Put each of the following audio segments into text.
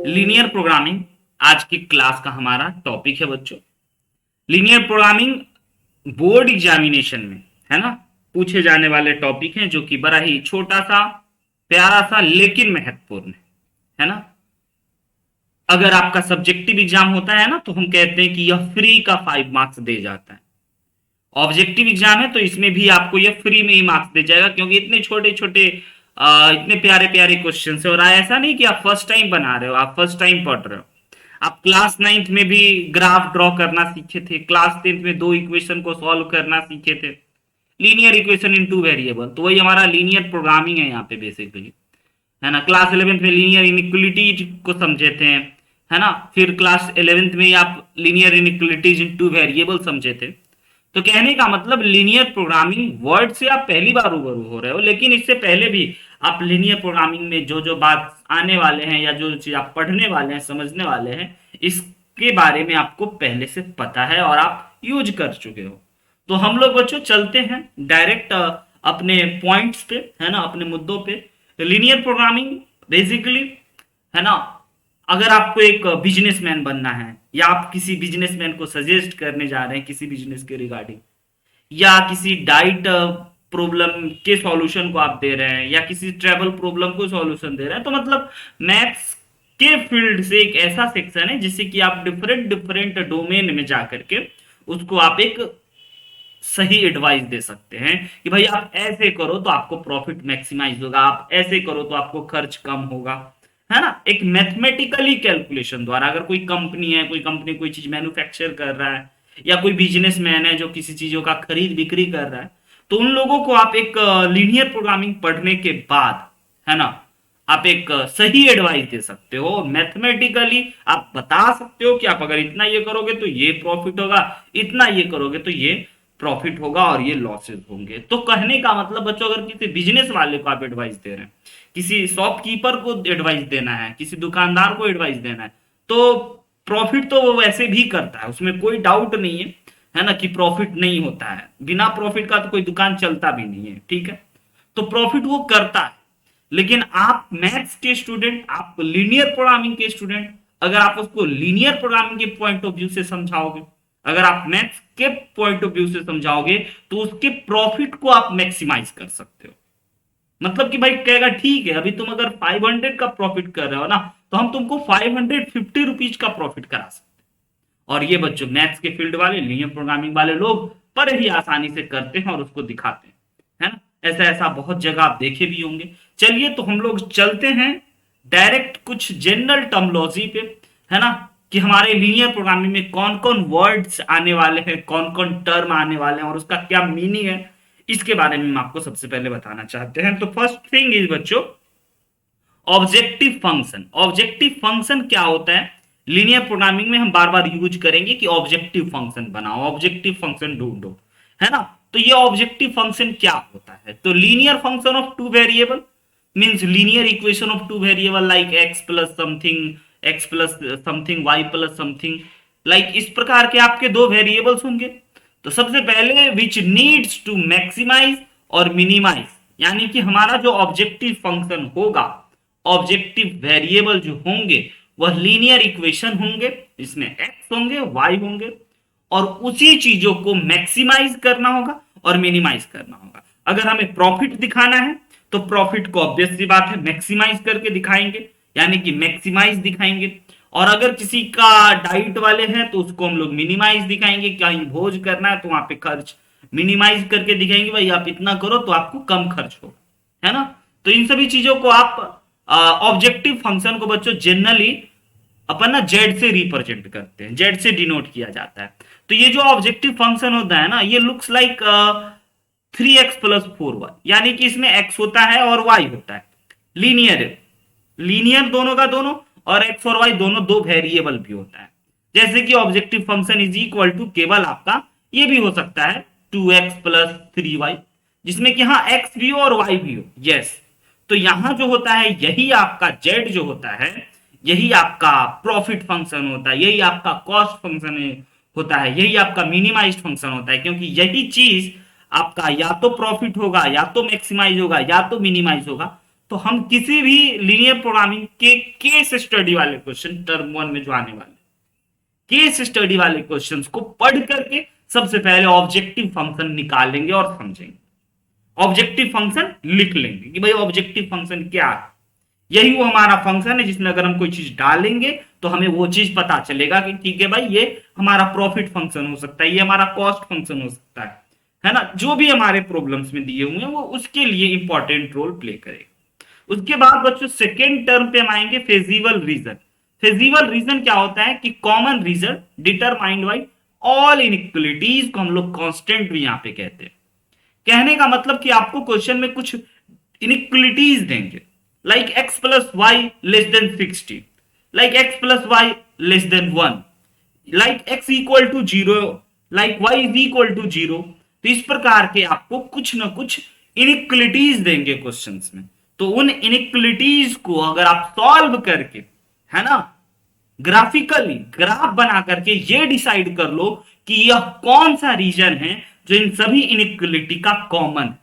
Linear programming आज की class का हमारा टॉपिक है बच्चों। लीनियर प्रोग्रामिंग बोर्ड एग्जामिनेशन में है ना पूछे जाने वाले टॉपिक हैं जो कि बड़ा ही छोटा सा प्यारा सा लेकिन महत्वपूर्ण है ना। अगर आपका सब्जेक्टिव एग्जाम होता है ना तो हम कहते हैं कि यह फ्री का 5 मार्क्स दे जाता है। ऑब्जेक्टिव एग्जाम है तो इसमें भी आपको यह फ्री में ही मार्क्स दे जाएगा क्योंकि इतने छोटे छोटे इतने प्यारे प्यारे क्वेश्चन है। और ऐसा नहीं कि आप फर्स्ट टाइम बना रहे हो, आप फर्स्ट टाइम पढ़ रहे हो। आप क्लास 9th में भी ग्राफ ड्रॉ करना सीखे थे, क्लास 10th में दो इक्वेशन को सॉल्व करना सीखे थे, linear equation in two variable. तो वही हमारा लीनियर प्रोग्रामिंग है यहाँ पे बेसिकली, है ना। क्लास 11th में लीनियर इनइक्वलिटी को समझे थे, है ना। फिर क्लास 11th में आप लीनियर इनइक्वलिटीज इन टू वेरिएबल समझे थे। तो कहने का मतलब लीनियर प्रोग्रामिंग वर्ड से आप पहली बार रूबरू हो रहे हो, लेकिन इससे पहले भी आप लीनियर प्रोग्रामिंग में जो जो बात आने वाले हैं या जो चीज आप पढ़ने वाले हैं, समझने वाले हैं, इसके बारे में आपको पहले से पता है और आप यूज कर चुके हो। तो हम लोग बच्चों चलते हैं डायरेक्ट अपने पॉइंट्स पे, है ना, अपने मुद्दों पे। लीनियर प्रोग्रामिंग बेसिकली, है ना, अगर आपको एक बिजनेसमैन बनना है या आप किसी बिजनेसमैन को सजेस्ट करने जा रहे हैं किसी बिजनेस के रिगार्डिंग, या किसी डाइट प्रॉब्लम के सॉल्यूशन को आप दे रहे हैं या किसी ट्रैवल प्रॉब्लम को सॉल्यूशन दे रहे हैं, तो मतलब मैथ्स के फील्ड से एक ऐसा सेक्शन है जिससे कि आप डिफरेंट डिफरेंट डोमेन में जाकर के उसको आप एक सही एडवाइस दे सकते हैं कि भाई आप ऐसे करो तो आपको प्रॉफिट मैक्सिमाइज होगा, आप ऐसे करो तो आपको खर्च कम होगा, है ना। एक मैथमेटिकली कैलकुलेशन द्वारा अगर कोई कंपनी है, कोई कंपनी कोई चीज मैन्युफैक्चर कर रहा है, या कोई बिजनेसमैन है जो किसी चीजों का खरीद बिक्री कर रहा है, तो उन लोगों को आप एक लीनियर प्रोग्रामिंग पढ़ने के बाद, है ना, आप एक सही एडवाइस दे सकते हो। मैथमेटिकली आप बता सकते हो कि आप अगर इतना ये करोगे तो ये प्रॉफिट होगा, इतना ये करोगे तो ये प्रॉफिट होगा और ये लॉसेस होंगे। तो कहने का मतलब बच्चों, अगर किसी बिजनेस वाले को आप एडवाइस दे रहे हैं, किसी शॉपकीपर को एडवाइस देना है, किसी दुकानदार को एडवाइस देना है, तो प्रॉफिट तो वो वैसे भी करता है, उसमें कोई डाउट नहीं है ना, कि प्रॉफिट नहीं होता है। बिना प्रॉफिट का तो कोई दुकान चलता भी नहीं है, ठीक है। तो प्रॉफिट वो करता है। लेकिन आप मैथ्स के स्टूडेंट, आप लीनियर प्रोग्रामिंग के स्टूडेंट, अगर आप उसको लीनियर प्रोग्रामिंग के पॉइंट ऑफ व्यू से समझाओगे, अगर आप मैथ्स के पॉइंट ऑफ व्यू से समझाओगे, तो उसके प्रॉफिट को आप मैक्सिमाइज कर सकते हो। मतलब कि भाई कहेगा ठीक है, अभी तुम अगर 500 का प्रॉफिट कर रहे हो ना, तो हम तुमको 550 रुपीज का प्रॉफिट करा सकते हैं। और ये बच्चों मैथ्स के फील्ड वाले, लीनियर प्रोग्रामिंग वाले लोग बड़े ही आसानी से करते हैं और उसको दिखाते हैं, है ना। ऐसा ऐसा बहुत जगह आप देखे भी होंगे। चलिए तो हम लोग चलते हैं डायरेक्ट कुछ जनरल टर्मोलॉजी पे, है ना, कि हमारे लीनियर प्रोग्रामिंग में कौन कौन वर्ड्स आने वाले हैं, कौन कौन टर्म आने वाले हैं और उसका क्या मीनिंग है, इसके बारे में हम आपको सबसे पहले बताना चाहते हैं। तो फर्स्ट थिंग इज बच्चों ऑब्जेक्टिव फंक्शन। ऑब्जेक्टिव फंक्शन क्या होता है? लीनियर प्रोग्रामिंग में हम बार बार यूज करेंगे कि ऑब्जेक्टिव फंक्शन बनाओ, ऑब्जेक्टिव फंक्शन ढूंढो, है ना। तो ये ऑब्जेक्टिव फंक्शन क्या होता है? तो linear function of two variable means linear equation of two variable like x plus something, x plus something, y plus something, like इस प्रकार के आपके दो वेरिएबल्स होंगे। तो सबसे पहले विच नीड्स टू मैक्सिमाइज और मिनिमाइज, यानी कि हमारा जो ऑब्जेक्टिव फंक्शन होगा, ऑब्जेक्टिव वेरिएबल जो होंगे वह लीनियर इक्वेशन होंगे, इसमें एक्स होंगे, वाई होंगे, और उसी चीजों को मैक्सिमाइज करना होगा और मिनिमाइज करना होगा। अगर हमें प्रॉफिट दिखाना है तो प्रॉफिट को ऑब्वियस सी बात है मैक्सिमाइज करके दिखाएंगे, यानी कि मैक्सिमाइज दिखाएंगे। और अगर किसी का डाइट वाले हैं तो उसको हम लोग मिनिमाइज दिखाएंगे, कहीं भोज करना है तो वहां पे खर्च मिनिमाइज करके दिखाएंगे, भाई आप इतना करो तो आपको कम खर्च हो, है ना। तो इन सभी चीजों को आप ऑब्जेक्टिव फंक्शन को बच्चों जनरली अपन ना जेड से रिप्रेजेंट करते हैं, जेड से डिनोट किया जाता है। तो ये जो ऑब्जेक्टिव फंक्शन होता है ना, ये लुक्स लाइक 3x+4y, यानी कि इसमें x होता है और y होता है। लीनियर है, लीनियर दोनों का दोनों, और x और y दोनों दो वेरिएबल भी होता है। जैसे कि objective function is equal to केवल आपका ये भी हो सकता है 2x+3y, जिसमें कि हाँ x भी हो और y भी हो, यस। तो यहां जो होता है यही आपका z जो होता है, यही आपका प्रॉफिट फंक्शन होता है, यही आपका कॉस्ट फंक्शन होता है, यही आपका मिनिमाइज फंक्शन होता है, क्योंकि यही चीज आपका या तो प्रॉफिट होगा, या तो मैक्सिमाइज होगा, या तो मिनिमाइज होगा। तो हम किसी भी लीनियर प्रोग्रामिंग के केस स्टडी वाले क्वेश्चन टर्म 1 में जो आने वाले केस स्टडी वाले क्वेश्चंस को पढ़ करके सबसे पहले ऑब्जेक्टिव फंक्शन निकालेंगे और समझेंगे, ऑब्जेक्टिव फंक्शन लिख लेंगे कि भाई ऑब्जेक्टिव फंक्शन क्या है। यही वो हमारा फंक्शन है जिसमें अगर हम कोई चीज डालेंगे तो हमें वो चीज पता चलेगा कि ठीक है भाई ये हमारा प्रॉफिट फंक्शन हो सकता है, ये हमारा कॉस्ट फंक्शन हो सकता है ना, जो भी हमारे प्रॉब्लम्स में दिए हुए हैं वो उसके लिए इंपॉर्टेंट रोल प्ले करेगा। उसके बाद बच्चों सेकेंड टर्म पे हम आएंगे फेजिबल रीजन। फेजिबल रीजन क्या होता है कि common region determined by all inequalities को हम लोग कांस्टेंट भी यहां पे कहते हैं। कहने का मतलब कि आपको क्वेश्चन में कुछ इनइक्वलिटीज देंगे, like x plus y less than 60, like x plus y less than 1, like x equal to 0, like y is equal to 0। तो इस प्रकार के आपको कुछ ना कुछ इनइक्वलिटीज देंगे क्वेश्चंस में। तो उन इनइक्वलिटीज को अगर आप सॉल्व करके, है ना, ग्राफिकली ग्राफ बना करके ये डिसाइड कर लो कि यह कौन सा रीजन है जो इन सभी इनइक्वलिटी का कॉमन,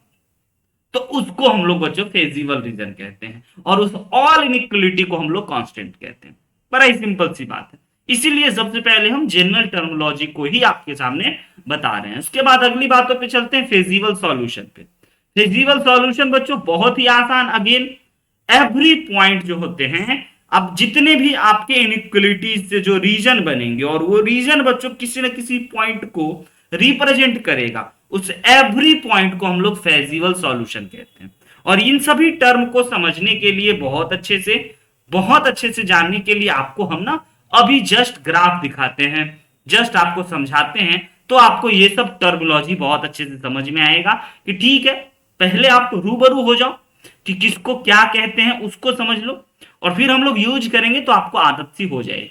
तो उसको हम लोग बच्चों फेजिबल रीजन कहते हैं और उस ऑल इनइक्वलिटी को हम लोग कांस्टेंट कहते हैं। बड़ा ही सिंपल सी बात है, इसीलिए सबसे पहले हम जनरल टर्मिनोलॉजी को ही आपके सामने बता रहे हैं। उसके बाद अगली बातों पे चलते हैं, फेजिबल सॉल्यूशन पे। फेजिबल सॉल्यूशन बच्चों बहुत ही आसान, अगेन एवरी पॉइंट जो होते हैं, अब जितने भी आपके इनइक्वलिटीज से जो रीजन बनेंगे और वो रीजन बच्चों किसी न किसी पॉइंट को रिप्रेजेंट करेगा, उस एवरी पॉइंट को हम लोग फेजिबल सॉल्यूशन कहते हैं। और इन सभी टर्म को समझने के लिए बहुत अच्छे से जानने के लिए आपको हम ना अभी जस्ट ग्राफ दिखाते हैं, जस्ट आपको समझाते हैं, तो आपको ये सब टर्मिनोलॉजी बहुत अच्छे से समझ में आएगा कि ठीक है, पहले आप रूबरू हो जाओ कि किसको क्या कहते हैं उसको समझ लो और फिर हम लोग यूज करेंगे तो आपको आदत सी हो जाएगी,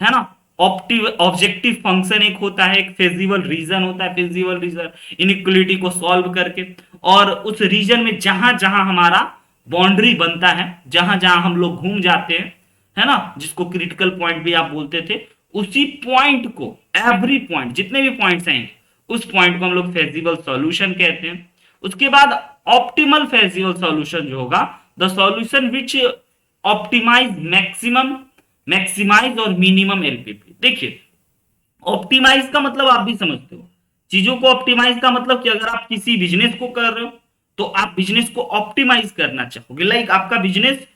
है ना। ऑब्जेक्टिव फंक्शन एक होता है, एक फेजिबल रीजन होता है, फेजिबल रीजन इनइक्वलिटी को सॉल्व करके, और उस रीजन में जहां जहां हमारा बाउंड्री बनता है, जहां जहां हम लोग घूम जाते हैं, है ना, जिसको क्रिटिकल पॉइंट भी आप बोलते थे, उसी पॉइंट को, एवरी पॉइंट, जितने भी पॉइंट्स हैं उस पॉइंट को हम लोग फेजिबल सॉल्यूशन कहते हैं। उसके बाद ऑप्टिमल फेजिबल सॉल्यूशन जो होगा, the solution which optimise maximise और मिनिमम एलपीपी। देखिए, ऑप्टिमाइज का मतलब आप भी समझते हो चीजों को। ऑप्टिमाइज का मतलब कि अगर आप किसी बिजनेस को कर रहे हो तो आप बिजनेस को ऑप्टिमाइज करना चाहोगे, लाइक आपका बिजनेस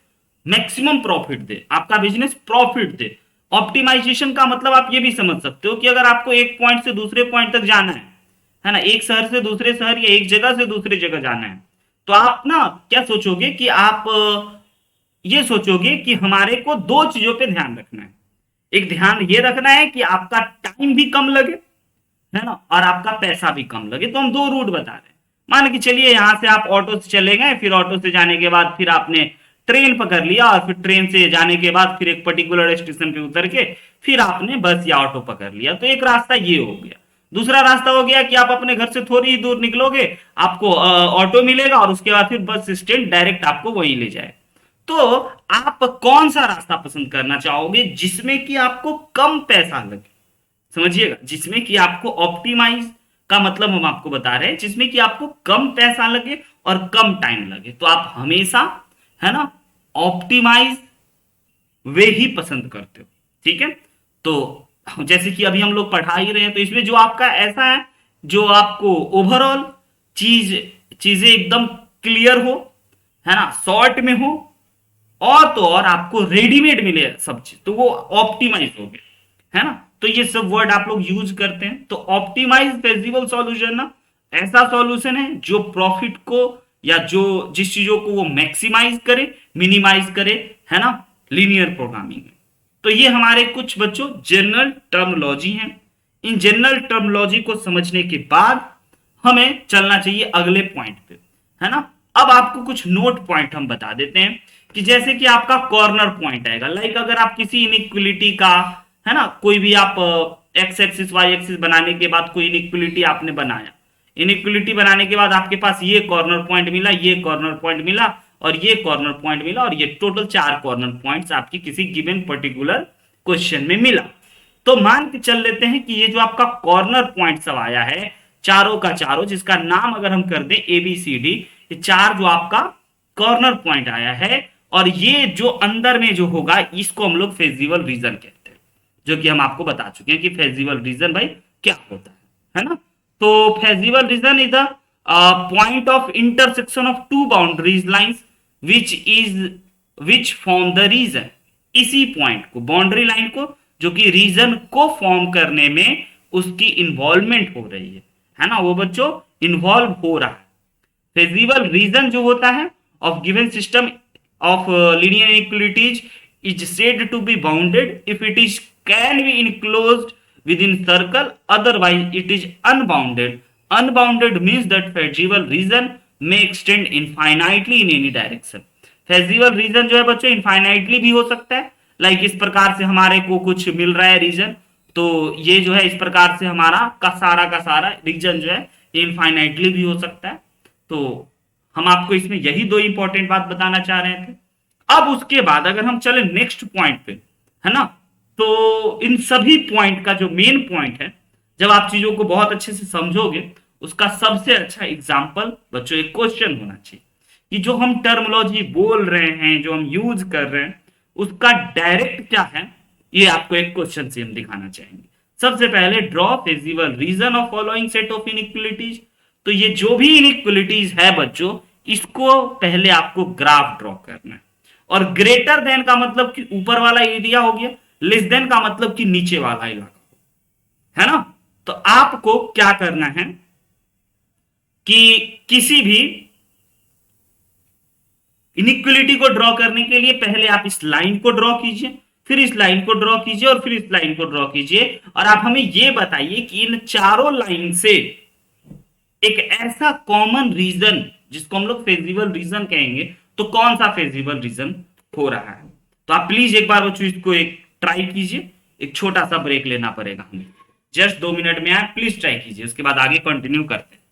मैक्सिमम प्रॉफिट दे, आपका बिजनेस प्रॉफिट दे। ऑप्टिमाइजेशन का मतलब आप ये भी समझ सकते हो कि अगर आपको एक पॉइंट से दूसरे पॉइंट तक जाना है ना, एक शहर से दूसरे शहर या एक जगह से दूसरी जगह जाना है, तो आप ना क्या सोचोगे कि आप ये सोचोगे कि हमारे को दो चीजों पे ध्यान रखना है। एक ध्यान ये रखना है कि आपका टाइम भी कम लगे, है ना, और आपका पैसा भी कम लगे। तो हम दो रूट बता रहे हैं। मान के चलिए यहां से आप ऑटो से चले गए, फिर ऑटो से जाने के बाद फिर आपने ट्रेन पकड़ लिया, और फिर ट्रेन से जाने के बाद फिर एक पर्टिकुलर स्टेशन पे उतर के फिर आपने बस या ऑटो पकड़ लिया। तो एक रास्ता ये हो गया। दूसरा रास्ता हो गया कि आप अपने घर से थोड़ी ही दूर निकलोगे, आपको ऑटो मिलेगा और उसके बाद फिर बस स्टैंड डायरेक्ट आपको वहीं ले जाए। तो आप कौन सा रास्ता पसंद करना चाहोगे जिसमें कि आपको कम पैसा लगे? समझिएगा, जिसमें कि आपको ऑप्टिमाइज का मतलब हम आपको बता रहे हैं, जिसमें कि आपको कम पैसा लगे और कम टाइम लगे, तो आप हमेशा, है ना, ऑप्टिमाइज वे ही पसंद करते हो। ठीक है, तो जैसे कि अभी हम लोग पढ़ा ही रहे हैं, तो इसमें जो आपका ऐसा है जो आपको ओवरऑल चीजें एकदम क्लियर हो, है ना, शॉर्ट में हो, और तो और आपको रेडीमेड मिले सब चीज, तो वो ऑप्टिमाइज हो गया, है ना। तो ये सब वर्ड आप लोग यूज करते हैं। तो ऑप्टिमाइज फेजिबल सॉल्यूशन ना ऐसा सॉल्यूशन है जो प्रॉफिट को या जो जिस चीजों को वो मैक्सिमाइज करे, मिनिमाइज करे, है ना, लीनियर प्रोग्रामिंग में। तो ये हमारे कुछ बच्चों जनरल टर्मिनोलॉजी हैं। इन जनरल टर्मिनोलॉजी को समझने के बाद हमें चलना चाहिए अगले पॉइंट पे, है ना। अब आपको कुछ नोट पॉइंट हम बता देते हैं कि जैसे कि आपका कॉर्नर पॉइंट आएगा, लाइक अगर आप किसी इनइक्वलिटी का, है ना, कोई भी आप एक्स एक्सिस वाई एक्सिस बनाने के बाद कोई इनइक्वलिटी आपने बनाया, इनइक्वलिटी बनाने के बाद आपके पास ये कॉर्नर पॉइंट मिला, ये कॉर्नर पॉइंट मिला और ये कॉर्नर पॉइंट मिला, और ये टोटल 4 कॉर्नर पॉइंट्स आपकी किसी गिवन पर्टिकुलर क्वेश्चन में मिला। तो मान के चल लेते हैं कि ये जो आपका कॉर्नर पॉइंट सब आया है, चारों का चारों, जिसका नाम अगर हम कर दें ABCD, ये 4 जो आपका कॉर्नर पॉइंट आया है, और ये जो अंदर में जो होगा इसको हम लोग फेजिबल रीजन कहते हैं, जो कि हम आपको बता चुके हैं कि फेजिबल रीजन भाई क्या होता है ना। तो feasible region is the point of intersection of two boundaries lines which form the region. इसी पॉइंट को, बाउंड्री लाइन को, जो कि रीजन को फॉर्म करने में उसकी इन्वॉल्वमेंट हो रही है ना, वो बच्चों इन्वॉल्व हो रहा है। फेजिबल रीजन जो होता है of given system of linear inequalities is said to be bounded if it is can be enclosed within circle, otherwise it is unbounded. Unbounded means that feasible region may extend infinitely in any direction. feasible region जो है बच्चों infinitely भी हो सकता है, like इस प्रकार से हमारे को कुछ मिल रहा है रीजन, तो ये जो है इस प्रकार से हमारा का सारा रीजन जो है इनफाइनाइटली भी हो सकता है। तो हम आपको इसमें यही दो इंपॉर्टेंट बात बताना चाह रहे थे। अब उसके बाद अगर हम चले नेक्स्ट पॉइंट पे, है ना, तो इन सभी पॉइंट का जो मेन पॉइंट है, जब आप चीजों को बहुत अच्छे से समझोगे, उसका सबसे अच्छा एग्जाम्पल बच्चों एक क्वेश्चन होना चाहिए कि जो हम टर्मोलॉजी बोल रहे हैं, जो हम यूज कर रहे हैं, उसका डायरेक्ट क्या है, ये आपको एक क्वेश्चन से हम दिखाना चाहेंगे। सबसे पहले draw feasible reason of following set of inequalities. तो ये जो भी इनइक्वलिटीज है बच्चों, इसको पहले आपको ग्राफ ड्रॉ करना है, और ग्रेटर देन का मतलब कि ऊपर वाला एरिया हो गया, लेस देन का मतलब कि नीचे वाला इलाका, है ना। तो आपको क्या करना है कि किसी भी इनइक्वलिटी को ड्रॉ करने के लिए पहले आप इस लाइन को ड्रॉ कीजिए, फिर इस लाइन को ड्रॉ कीजिए, और फिर इस लाइन को ड्रॉ कीजिए, और आप हमें यह बताइए कि इन चारों लाइन से एक ऐसा कॉमन रीजन जिसको हम लोग फेजिबल रीजन कहेंगे, तो कौन सा फेजिबल रीजन हो रहा है। तो आप प्लीज एक बार बच्चों इसको एक ट्राई कीजिए। एक छोटा सा ब्रेक लेना पड़ेगा हमें, जस्ट 2 मिनट में आप प्लीज ट्राई कीजिए, उसके बाद आगे कंटिन्यू करते हैं।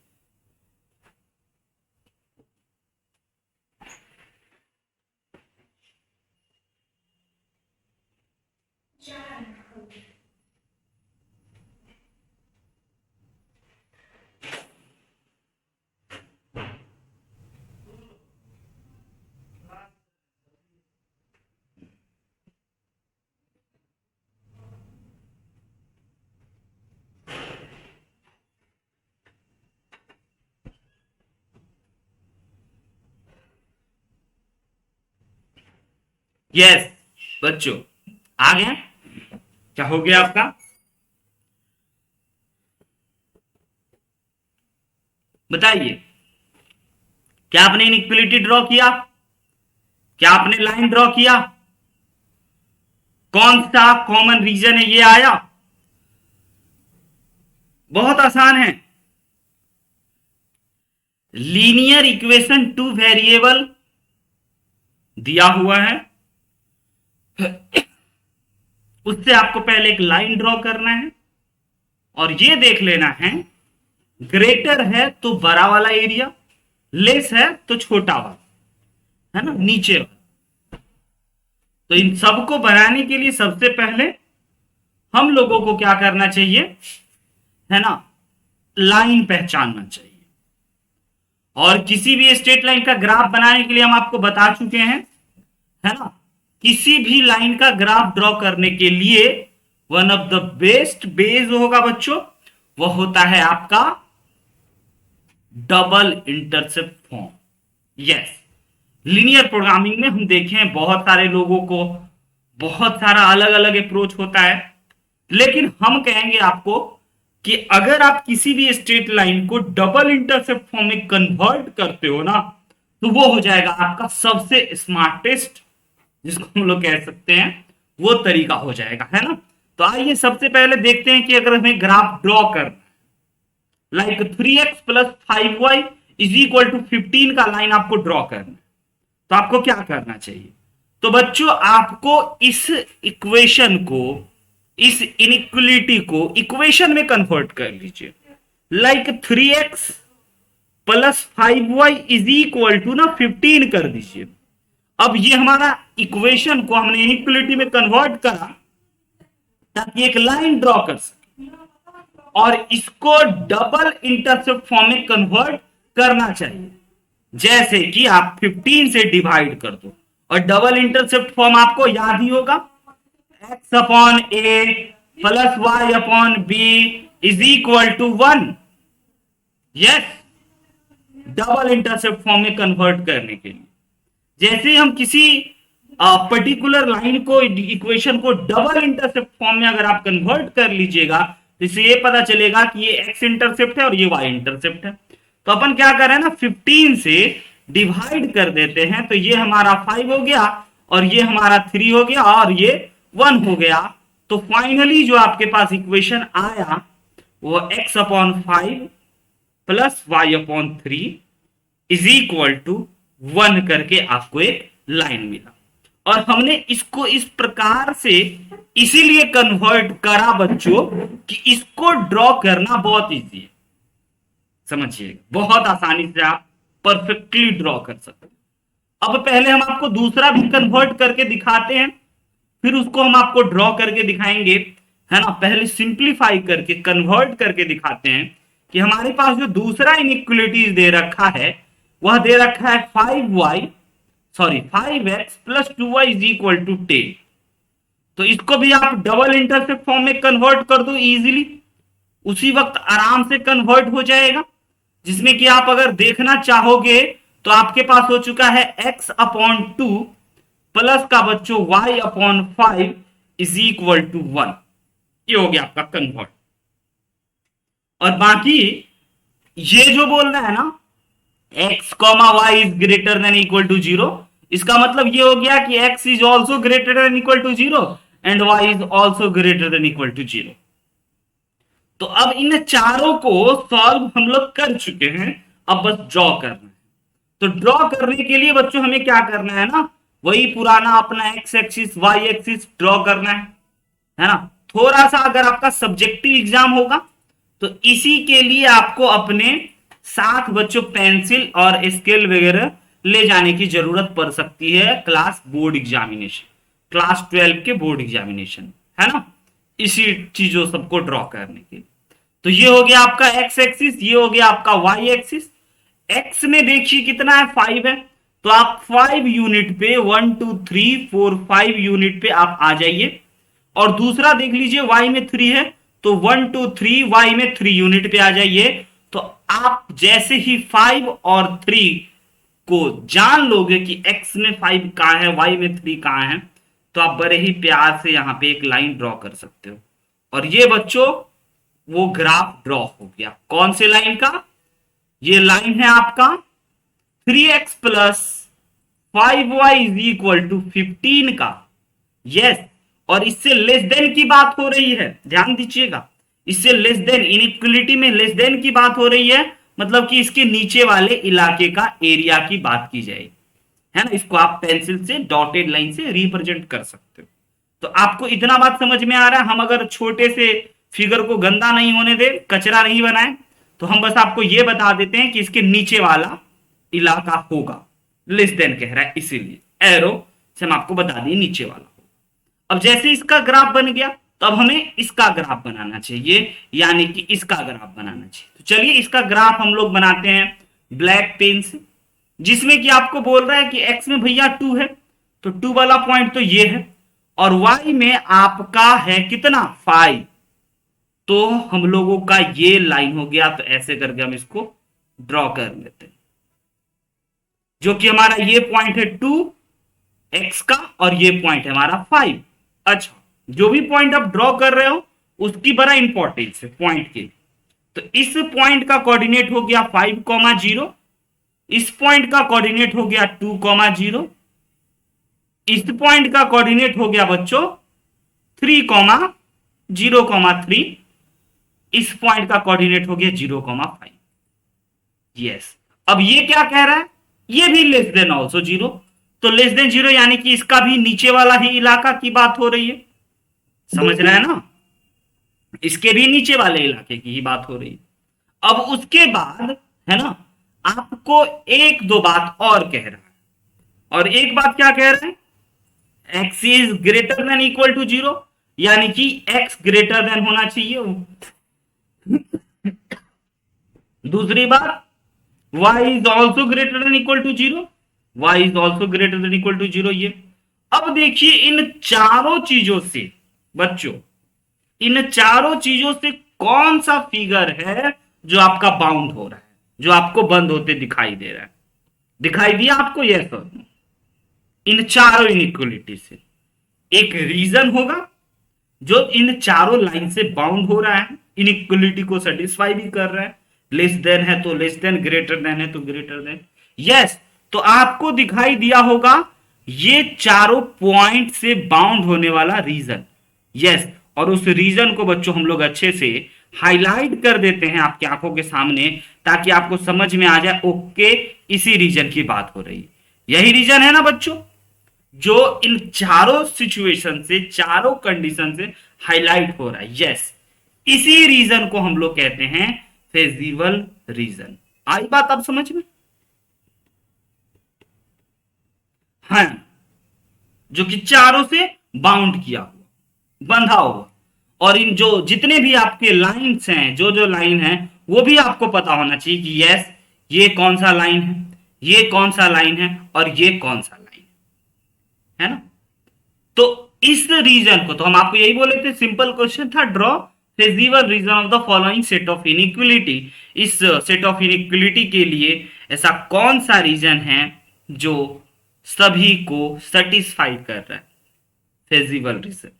यस बच्चों, आ गया, क्या हो गया आपका, बताइए। क्या आपने इनइक्वलिटी ड्रॉ किया, क्या आपने लाइन ड्रॉ किया, कौन सा कॉमन रीजन है ये आया। बहुत आसान है, लीनियर इक्वेशन टू वेरिएबल दिया हुआ है, उससे आपको पहले एक लाइन ड्रॉ करना है, और ये देख लेना है ग्रेटर है तो बड़ा वाला एरिया, लेस है तो छोटा वाला, है ना, नीचे वाला। तो इन सबको बनाने के लिए सबसे पहले हम लोगों को क्या करना चाहिए, है ना, लाइन पहचानना चाहिए। और किसी भी स्ट्रेट लाइन का ग्राफ बनाने के लिए हम आपको बता चुके हैं, है ना, किसी भी लाइन का ग्राफ ड्रॉ करने के लिए one of the best base होगा बच्चों, वह होता है आपका double intercept form. Yes, linear programming में हम देखें बहुत सारे लोगों को बहुत सारा अलग अलग अप्रोच होता है, लेकिन हम कहेंगे आपको कि अगर आप किसी भी स्ट्रेट लाइन को डबल इंटरसेप्ट फॉर्म में कन्वर्ट करते हो ना, तो वो हो जाएगा आपका सबसे स्मार्टेस्ट, जिसको हम लोग कह सकते हैं, वो तरीका हो जाएगा, है ना। तो आइए सबसे पहले देखते हैं कि अगर हमें ग्राफ ड्रॉ करना, like 3x plus 5y is equal to 15 का लाइन आपको ड्रॉ करना, तो आपको क्या करना चाहिए। तो बच्चों आपको इस इक्वेशन को, इस इनइक्वलिटी को इक्वेशन में कन्वर्ट कर लीजिए, like 3x plus 5y is equal to ना 15 कर दीजिए। अब ये हमारा इक्वेशन को हमने इनइक्वलिटी में कन्वर्ट करा ताकि एक लाइन ड्रॉ कर सके, और इसको डबल इंटरसेप्ट फॉर्म में कन्वर्ट करना चाहिए। जैसे कि आप 15 से डिवाइड कर दो, और डबल इंटरसेप्ट फॉर्म आपको याद ही होगा, x upon a plus y upon b is equal to 1। Yes, double intercept form में कन्वर्ट करने के लिए जैसे हम किसी पर्टिकुलर लाइन को, इक्वेशन को डबल इंटरसेप्ट फॉर्म में अगर आप कन्वर्ट कर लीजिएगा तो इससे ये पता चलेगा कि ये एक्स इंटरसेप्ट है और ये वाई इंटरसेप्ट है। तो अपन क्या कर रहे हैं ना, 15 से डिवाइड कर देते हैं, तो ये हमारा 5 हो गया और ये हमारा 3 हो गया और ये 1 हो गया। तो फाइनली जो आपके पास इक्वेशन आया वो x upon 5 plus y upon 3 is equal to 1 करके आपको एक लाइन मिला। और हमने इसको इस प्रकार से इसीलिए कन्वर्ट करा बच्चों कि इसको ड्रॉ करना बहुत इजी है, समझिएगा, बहुत आसानी से आप परफेक्टली ड्रॉ कर सकते हैं। अब पहले हम आपको दूसरा भी कन्वर्ट करके दिखाते हैं, फिर उसको हम आपको ड्रॉ करके दिखाएंगे, है ना। पहले सिंप्लीफाई करके कन्वर्ट करके दिखाते हैं कि हमारे पास जो दूसरा इनइक्वलिटीज दे रखा है वह दे रखा है 5x plus 2y is equal to 10। तो इसको भी आप डबल इंटरसेप्ट फॉर्म में कन्वर्ट कर दो इजीली, उसी वक्त आराम से कन्वर्ट हो जाएगा, जिसमें कि आप अगर देखना चाहोगे तो आपके पास हो चुका है x अपॉन 2 प्लस का बच्चों y upon 5 is equal to 1। ये हो गया आपका कन्वर्ट। और बाकी ये जो बोल रहा है ना x comma y is greater than equal to 0, इसका मतलब ये हो गया कि x is also greater than equal to 0 and y is also greater than equal to 0। तो अब इन चारों को सॉल्व हम लोग कर चुके हैं, अब बस ड्रॉ करना है। तो ड्रॉ करने के लिए बच्चों हमें क्या करना है ना, वही पुराना अपना x axis y axis draw करना है ना। थोड़ा सा अगर आपका सब्जेक्टिव एग्जाम होगा तो इसी के लिए आपको अपने साथ बच्चों पेंसिल और स्केल वगैरह ले जाने की जरूरत पड़ सकती है क्लास बोर्ड एग्जामिनेशन, क्लास 12 के बोर्ड एग्जामिनेशन, है ना, इसी चीजों सबको ड्रॉ करने के लिए। तो ये हो गया आपका एक्स एक्सिस, ये हो गया आपका वाई एक्सिस। एक्स में देखिए कितना है, 5 है, तो आप 5 यूनिट पे 1 2 3 4 5 यूनिट पे आप आ जाइए। और दूसरा देख लीजिए वाई में 3 है, तो 1 2 3 वाई में 3 यूनिट पे आ जाइए। तो आप जैसे ही 5 और 3 को जान लोगे कि एक्स में 5 कहां है, वाई में 3 कहां है, तो आप बड़े ही प्यार से यहां पे एक लाइन ड्रॉ कर सकते हो। और ये बच्चों वो ग्राफ ड्रॉ हो गया, कौन से लाइन का, ये लाइन है आपका 3x plus 5y is equal to 15 का। यस, और इससे लेस देन की बात हो रही है, ध्यान दीजिएगा, इससे लेस देन, इनइक्वलिटी में लेस देन की बात हो रही है, मतलब कि इसके नीचे वाले इलाके का एरिया की बात की जाएगी, है ना। इसको आप पेंसिल से डॉटेड लाइन से रिप्रेजेंट कर सकते हो। तो आपको इतना बात समझ में आ रहा है, हम अगर छोटे से फिगर को गंदा नहीं होने दे, कचरा नहीं बनाए, तो हम बस आपको यह बता देते हैं कि इसके नीचे वाला इलाका होगा, लेस देन कह रहा है इसीलिए एरो से हम आपको बता दिए नीचे वाला होगा। अब जैसे इसका ग्राफ बन गया तो अब हमें इसका ग्राफ बनाना चाहिए, यानी कि इसका ग्राफ बनाना चाहिए। तो चलिए इसका ग्राफ हम लोग बनाते हैं ब्लैक पेन से, जिसमें कि आपको बोल रहा है कि एक्स में भैया 2 है, तो 2 वाला पॉइंट तो ये है, और वाई में आपका है कितना 5, तो हम लोगों का ये लाइन हो गया। तो ऐसे करके हम इसको ड्रॉ कर लेते हैं, जो कि हमारा ये पॉइंट है 2x का और ये पॉइंट है हमारा 5। अच्छा, जो भी पॉइंट आप ड्रॉ कर रहे हो उसकी बड़ा इंपॉर्टेंस है पॉइंट के। तो इस पॉइंट का कोऑर्डिनेट हो गया 5,0, इस पॉइंट का कोऑर्डिनेट हो गया 2,0, इस पॉइंट का कोऑर्डिनेट हो गया बच्चों 3,0,3, इस पॉइंट का कोऑर्डिनेट हो गया 0,5। यस, अब ये क्या कह रहा है, ये भी लेस देन ऑल्सो 0, तो लेस देन 0 यानी कि इसका भी नीचे वाला ही इलाका की बात हो रही है, समझ रहे हैं ना, इसके भी नीचे वाले इलाके की ही बात हो रही है। अब उसके बाद है ना, आपको एक दो बात और कह रहा है, और एक बात क्या कह रहा है, x is greater than equal to 0, यानी कि x ग्रेटर देन होना चाहिए। दूसरी बात, y is also greater than equal to zero, y is also greater than equal to zero. ये अब देखिए इन चारों चीजों से बच्चों, इन चारों चीजों से कौन सा फिगर है जो आपका बाउंड हो रहा है, जो आपको बंद होते दिखाई दे रहा है? दिखाई दिया आपको? यस और नो? इन चारों इनइक्वलिटी से एक रीजन होगा जो इन चारों लाइन से बाउंड हो रहा है, इनइक्वलिटी को सेटिस्फाई भी कर रहा है। लेस देन है तो लेस देन, ग्रेटर देन है तो ग्रेटर देन। यस, तो आपको दिखाई दिया होगा ये चारों पॉइंट से बाउंड होने वाला रीजन। यस, और उस रीजन को बच्चों हम लोग अच्छे से हाईलाइट कर देते हैं आपकी आंखों के सामने, ताकि आपको समझ में आ जाए ओके इसी रीजन की बात हो रही है। यही रीजन है ना बच्चों, जो इन चारों सिचुएशन से, चारों कंडीशन से हाईलाइट हो रहा है। यस, इसी रीजन को हम लोग कहते हैं फेजिबल रीजन। आई बात अब समझ में? हाँ, जो कि चारों से बाउंड किया हुआ, बंधा हुआ। और इन जो जितने भी आपके लाइंस हैं, जो जो लाइन है, वो भी आपको पता होना चाहिए कि यस ये कौन सा लाइन है, ये कौन सा लाइन है, और ये कौन सा लाइन है ना? तो इस रीजन को तो हम आपको यही बोले थे, सिंपल क्वेश्चन था, draw feasible reason of the following set of inequality. इस सेट ऑफ इनइक्वलिटी के लिए ऐसा कौन सा रीजन है जो सभी को सेटिस्फाई कर रहा है? Feasible reason.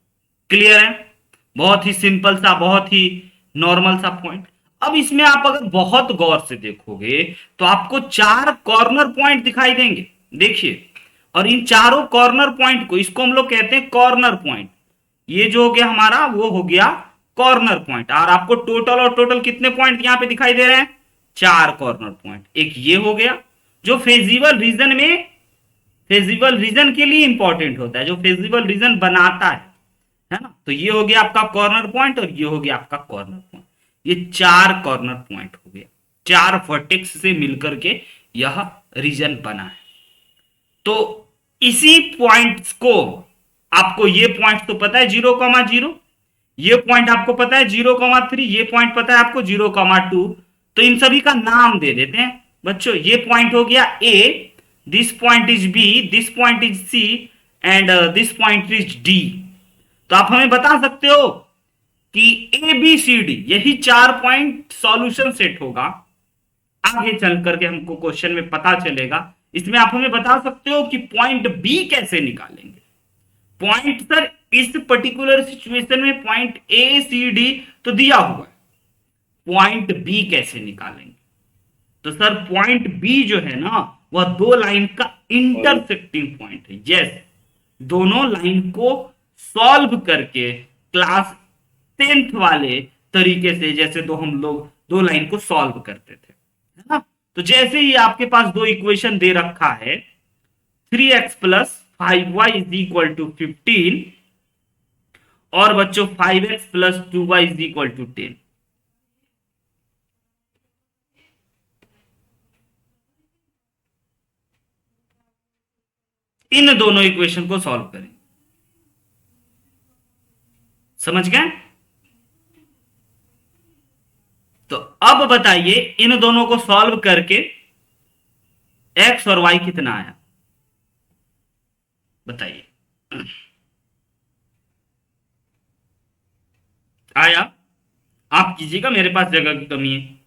क्लियर है? बहुत ही सिंपल सा, बहुत ही नॉर्मल सा पॉइंट। अब इसमें आप अगर बहुत गौर से देखोगे तो आपको चार कॉर्नर पॉइंट दिखाई देंगे। देखिए, और इन चारों कॉर्नर पॉइंट को, इसको हम लोग कहते हैं कॉर्नर पॉइंट। ये जो हो गया हमारा, वो हो गया कॉर्नर पॉइंट। और आपको टोटल और टोटल कितने पॉइंट यहां पे दिखाई दे रहे हैं? चार कॉर्नर पॉइंट। एक ये हो गया जो फेजिबल रीजन में, फेजिबल रीजन के लिए इंपॉर्टेंट होता है, जो फेजिबल रीजन बनाता है ना? तो ये हो गया आपका कॉर्नर पॉइंट, और ये हो गया आपका कॉर्नर पॉइंट। ये चार कॉर्नर पॉइंट हो गया, चार वर्टेक्स से मिलकर के यह रीजन बना है। तो इसी पॉइंट्स को, आपको ये पॉइंट तो पता है 0,0, ये पॉइंट आपको पता है 0,3, ये पॉइंट पता है आपको 0,2। तो इन सभी का नाम दे देते हैं बच्चों। ये पॉइंट हो गया A, this point is B, this point is C, and this point is D. तो आप हमें बता सकते हो कि ए बी सी डी, यही चार पॉइंट सॉल्यूशन सेट होगा। आगे चल करके हमको क्वेश्चन में पता चलेगा। इसमें आप हमें बता सकते हो कि पॉइंट बी कैसे निकालेंगे? पॉइंट सर इस पर्टिकुलर सिचुएशन में पॉइंट ए सी डी तो दिया हुआ है, पॉइंट बी कैसे निकालेंगे? तो सर पॉइंट बी जो है ना, वह दो लाइन का इंटरसेक्टिंग पॉइंट है। यस, दोनों लाइन को सॉल्व करके क्लास 10th वाले तरीके से, जैसे तो हम लोग दो लाइन को सॉल्व करते थे, है ना? तो जैसे ही आपके पास दो इक्वेशन दे रखा है, 3x plus 5y is equal to 15, और बच्चों 5x plus 2y is equal to 10। इन दोनों इक्वेशन को सॉल्व करें। समझ गए? तो अब बताइए इन दोनों को सॉल्व करके x और y कितना आया? बताइए। आया? आप कीजिएगा, मेरे पास जगह की कमी है।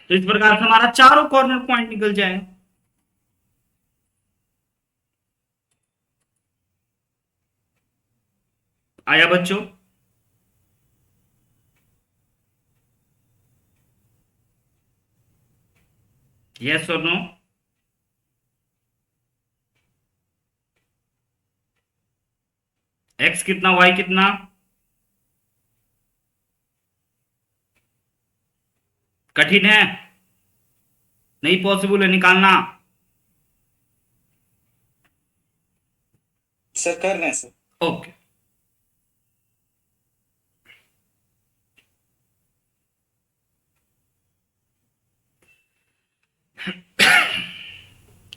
तो इस प्रकार से हमारा चारों कॉर्नर पॉइंट निकल जाएगा। आया बच्चों? यस और नो? एक्स कितना, वाई कितना? कठिन है? नहीं पॉसिबल है निकालना? सर कर रहे हैं सर। ओके।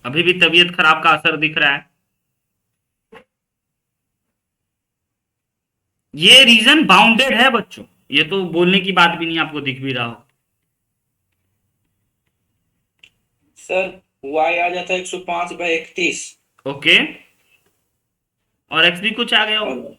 अभी भी तबीयत खराब का असर दिख रहा है। ये रीजन बाउंडेड है बच्चों, ये तो बोलने की बात भी नहीं, आपको दिख भी रहा हो। सर y आ जाता है 105/31। ओके, और एक्स भी कुछ आ गया होगा। और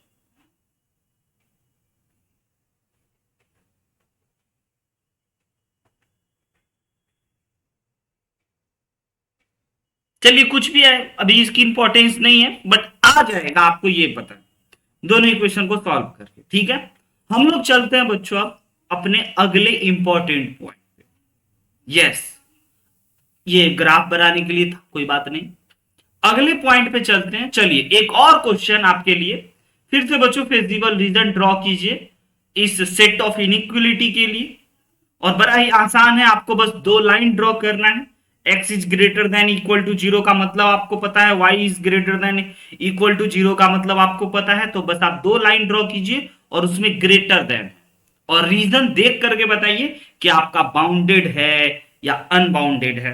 चलिए कुछ भी है, अभी इसकी इंपॉर्टेंस नहीं है, बट आ जाएगा, आपको ये पता है दोनों इक्वेशन को सॉल्व करके। ठीक है, हम लोग चलते हैं बच्चों अब अपने अगले इंपॉर्टेंट पॉइंट पे। यस, ये ग्राफ बनाने के लिए था, कोई बात नहीं। अगले पॉइंट पे चलते हैं। चलिए एक और क्वेश्चन आपके लिए। फिर से बच्चों फेजिबल रीजन ड्रॉ कीजिए इस सेट ऑफ इनइक्वलिटी के लिए, और बड़ा ही आसान है, आपको बस दो लाइन ड्रॉ करना है। x is greater than equal to zero का मतलब आपको पता है, y is greater than equal to zero का मतलब आपको पता है। तो बस आप दो लाइन ड्रॉ कीजिए और उसमें ग्रेटर देन और रीजन देख करके बताइए कि आपका बाउंडेड है या अनबाउंडेड है,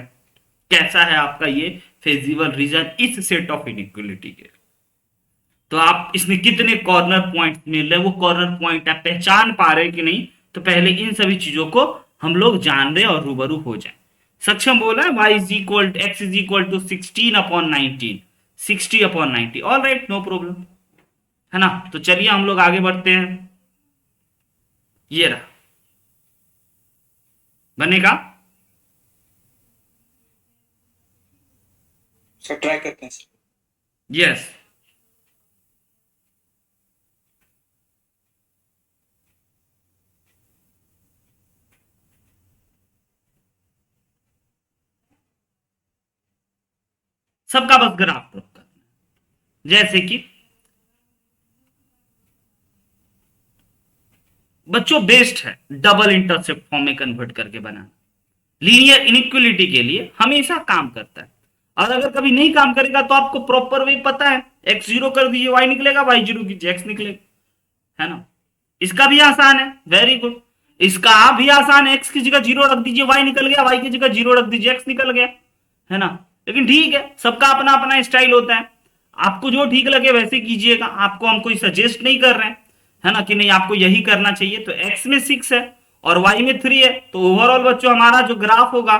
कैसा है आपका ये फेजिबल रीजन इस सेट ऑफ इनइक्वलिटी के। तो आप इसमें कितने कॉर्नर पॉइंट मिल रहे हैं, वो कॉर्नर पॉइंट आप पहचान पा रहे हैं कि नहीं, तो पहले इन सभी चीजों को हम लोग जान रहे और रूबरू हो जाए। सक्षम बोला है y is equal x is equal to 16/19, 60/90। All right, no problem, है ना। तो चलिए हम लोग आगे बढ़ते हैं। ये रहा, बनेगा। सर ट्राई करते हैं सर। यस, सबका बस ग्राफ ड्रॉ करना है। जैसे कि बच्चों बेस्ट है डबल इंटरसेप्ट फॉर्म में कन्वर्ट करके बनाना, लीनियर इनइक्वलिटी के लिए हमेशा काम करता है। और अगर कभी नहीं काम करेगा तो आपको प्रॉपर वे पता है, एक्स जीरो कर दीजिए वाई निकलेगा, वाई जीरो कीजिए एक्स निकलेगा, है ना। इसका भी आसान है, वेरी गुड। इसका भी आसान है, एक्स की जगह जीरो रख दीजिए वाई निकल गया, वाई की जगह जीरो रख दीजिए एक्स निकल गया, है ना। लेकिन ठीक है, सबका अपना अपना स्टाइल होता है, आपको जो ठीक लगे वैसे कीजिएगा। आपको हम कोई सजेस्ट नहीं कर रहे हैं, है ना, कि नहीं आपको यही करना चाहिए। तो एक्स में 6 है और वाई में 3 है, तो ओवरऑल बच्चों हमारा जो ग्राफ होगा,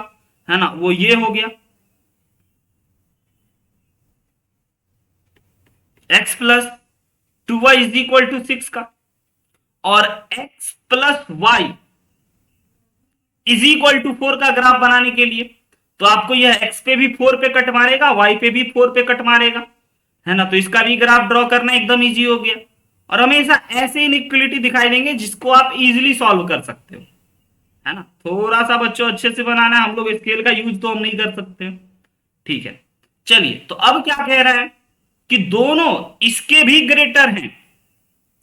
है ना, वो ये हो गया, x plus 2y is equal to 6 का, और x plus y is equal to 4 का ग्राफ बनाने के लिए तो आपको यह x पे भी 4 पे कट मारेगा, y पे भी 4 पे कट मारेगा, है ना। तो इसका भी ग्राफ ड्रॉ करना एकदम इजी हो गया। और हमेशा ऐसे इनइक्वलिटी दिखाई देंगे जिसको आप इजीली सॉल्व कर सकते हो, है ना। थोड़ा सा बच्चों अच्छे से बनाना है, हम लोग स्केल का यूज तो हम नहीं कर सकते। ठीक है, चलिए तो अब क्या कह रहा है कि दोनों इसके भी ग्रेटर हैं।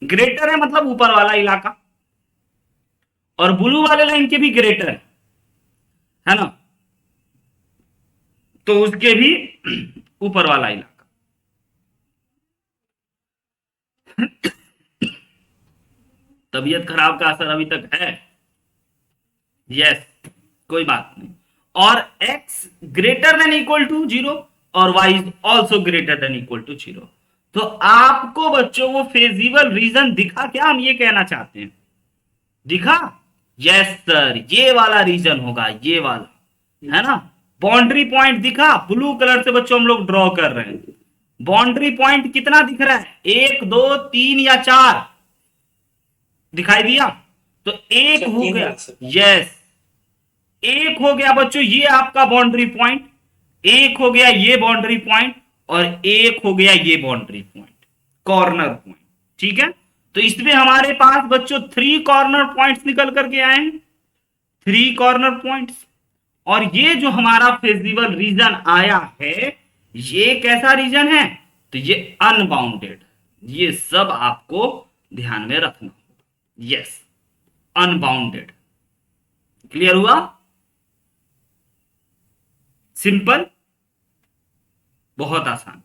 ग्रेटर है मतलब ऊपर वाला इलाका, और ब्लू वाले लाइन के भी ग्रेटर है ना, तो उसके भी ऊपर वाला इलाका। तबीयत खराब का असर अभी तक है। यस, कोई बात नहीं। और x greater than equal to zero और y is also greater than equal to zero. तो आपको बच्चों वो फेजिबल रीजन दिखा क्या, हम ये कहना चाहते हैं, दिखा। यस सर, ये वाला रीजन होगा, ये वाला, है ना। बाउंड्री पॉइंट दिखा, ब्लू कलर से बच्चों हम लोग ड्रॉ कर रहे हैं। बाउंड्री पॉइंट कितना दिख रहा है, 1 2 3 या 4 दिखाई दिया, तो एक सर हो 3 गया। है सर। यस, एक हो गया बच्चों ये आपका बाउंड्री पॉइंट, एक हो गया ये बाउंड्री पॉइंट, और एक हो गया ये बाउंड्री पॉइंट, कॉर्नर पॉइंट। ठीक है, तो इसमें हमारे पास बच्चों 3 कॉर्नर पॉइंट्स निकल करके आए हैं, 3 कॉर्नर पॉइंट्स। और ये जो हमारा फेजिबल रीजन आया है, ये कैसा रीजन है, तो ये अनबाउंडेड। ये सब आपको ध्यान में रखना। Yes, unbounded. क्लियर हुआ, सिंपल, बहुत आसान।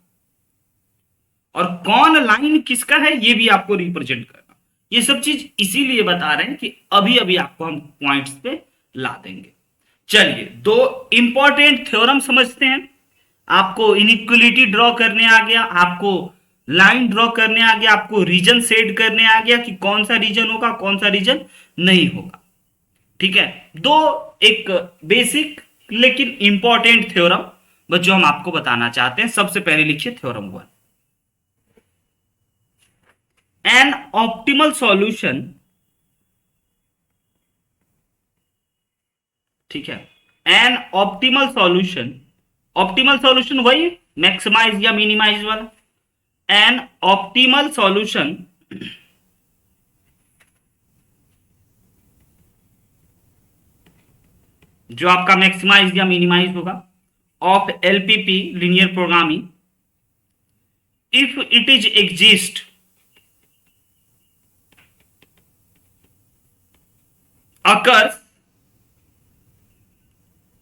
और कौन लाइन किसका है ये भी आपको रिप्रेजेंट करना। ये सब चीज इसीलिए बता रहे हैं कि अभी अभी आपको हम पॉइंट्स पे ला देंगे। चलिए दो इंपॉर्टेंट थ्योरम समझते हैं। आपको इनइक्वलिटी ड्रॉ करने आ गया, आपको लाइन ड्रॉ करने आ गया, आपको रीजन सेट करने आ गया कि कौन सा रीजन होगा कौन सा रीजन नहीं होगा। ठीक है, दो एक बेसिक लेकिन इंपॉर्टेंट थ्योरम बच्चों हम आपको बताना चाहते हैं। सबसे पहले लिखिए थ्योरम 1। एन ऑप्टिमल सॉल्यूशन, ठीक है, एन ऑप्टिमल सॉल्यूशन वही मैक्सिमाइज या मिनिमाइज वाला। एन ऑप्टिमल सॉल्यूशन जो आपका मैक्सिमाइज या मिनिमाइज होगा of LPP linear programming if it is exist occurs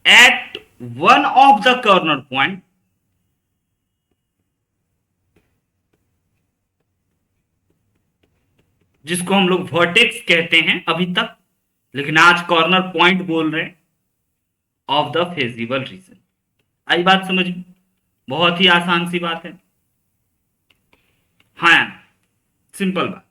at one of the corner point जिसको हम लोग वर्टेक्स कहते हैं अभी तक, लेकिन आज कॉर्नर पॉइंट बोल रहे हैं, ऑफ द फेजिबल रीजन। आई बात समझ में? बहुत ही आसान सी बात है। हाँ, सिंपल बात।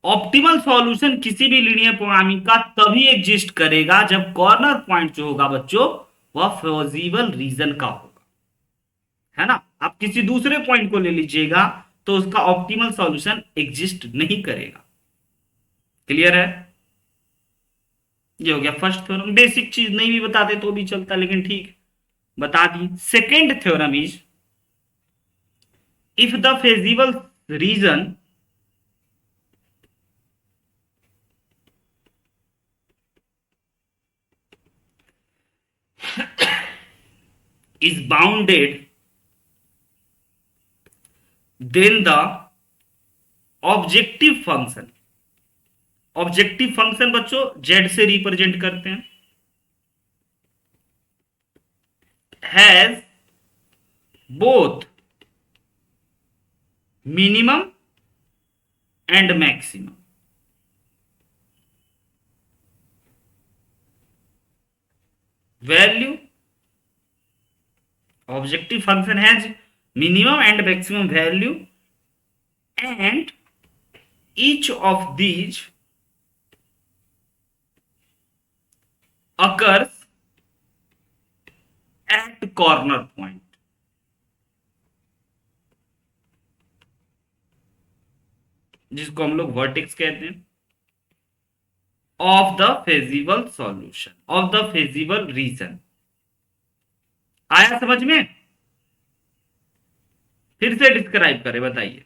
ऑप्टिमल सॉल्यूशन किसी भी लीनियर प्रोग्रामिंग का तभी एग्जिस्ट करेगा जब कॉर्नर पॉइंट जो होगा बच्चों वह फेजिबल रीजन का होगा, है ना। आप किसी दूसरे पॉइंट को ले लीजिएगा तो उसका ऑप्टिमल सॉल्यूशन एग्जिस्ट नहीं करेगा। क्लियर है? ये हो गया फर्स्ट थ्योरम। बेसिक चीज नहीं भी बताते तो भी चलता, लेकिन ठीक बता दी। Second theorem is if the feasible region is bounded, then the objective function, objective function बच्चों z से रिप्रेजेंट करते हैं, has both minimum and maximum. Value, objective function has minimum and maximum value and each of these occurs at corner point। जिसको हम लोग vertex कहते हैं, of the feasible solution, of the feasible reason. आया समझ में? फिर से डिस्क्राइब करें, बताइए।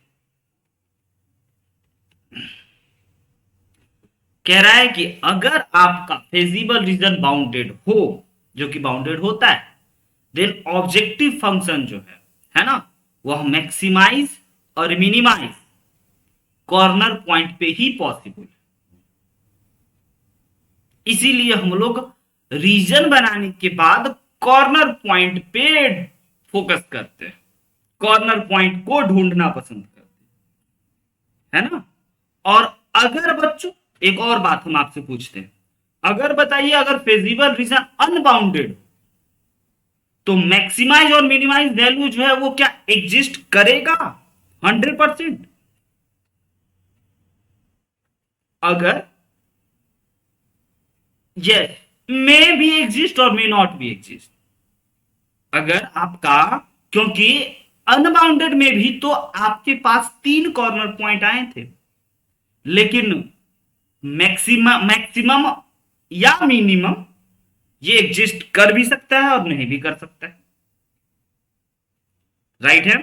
कह रहा है कि अगर आपका फेजिबल रीजन बाउंडेड हो, जो कि बाउंडेड होता है, देन ऑब्जेक्टिव फंक्शन जो है ना, वह मैक्सिमाइज और मिनिमाइज कॉर्नर पॉइंट पे ही पॉसिबल है। इसीलिए हम लोग रीजन बनाने के बाद कॉर्नर पॉइंट पे फोकस करते हैं, कॉर्नर पॉइंट को ढूंढना पसंद करते हैं, है ना। और अगर बच्चों एक और बात हम आपसे पूछते हैं, अगर बताइए अगर फेजिबल रीजन अनबाउंडेड तो मैक्सिमाइज और मिनिमाइज वैल्यू जो है वो क्या एग्जिस्ट करेगा? 100%। अगर यस, मे बी एग्जिस्ट और मे नॉट बी एग्जिस्ट। अगर आपका, क्योंकि अनबाउंडेड में भी तो आपके पास 3 कॉर्नर पॉइंट आए थे, लेकिन मैक्सिमम या मिनिमम ये एग्जिस्ट कर भी सकता है और नहीं भी कर सकता है। राइट है?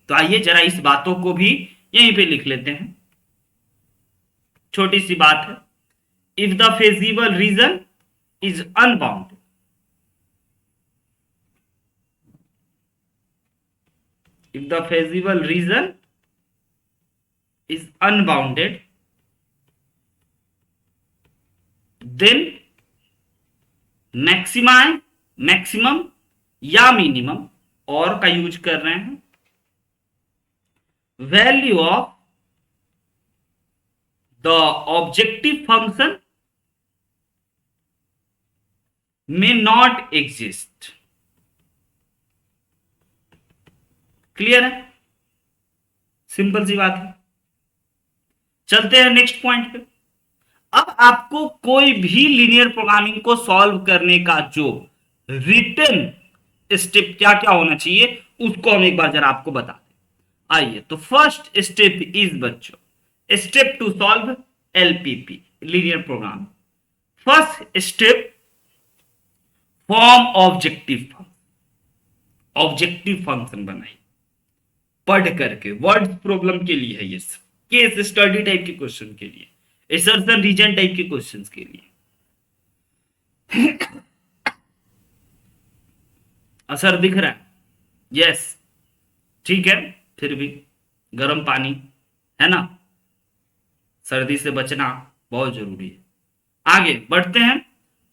तो आइए जरा इस बातों को भी यहीं पे लिख लेते हैं। छोटी सी बात है, if the feasible region is unbounded, if the feasible region is unbounded, then maximum या मिनिमम और का यूज कर रहे हैं, value of the objective function may not exist. Clear है? सिंपल सी बात है। चलते हैं नेक्स्ट पॉइंट पे। अब आपको कोई भी लीनियर प्रोग्रामिंग को सॉल्व करने का जो रिटन स्टेप क्या क्या होना चाहिए उसको हम एक बार जरा आपको बता दें। आइए, तो फर्स्ट स्टेप इज बच्चों step to solve LPP linear program. First step, form objective function बनाइए पढ़ करके। वर्ड प्रॉब्लम के लिए है ये सब, केस स्टडी टाइप के क्वेश्चन के लिए, एसर्शन रीजन टाइप के क्वेश्चंस के लिए। असर दिख रहा है? यस, ठीक है। फिर भी गर्म पानी है ना, सर्दी से बचना बहुत जरूरी है। आगे बढ़ते हैं।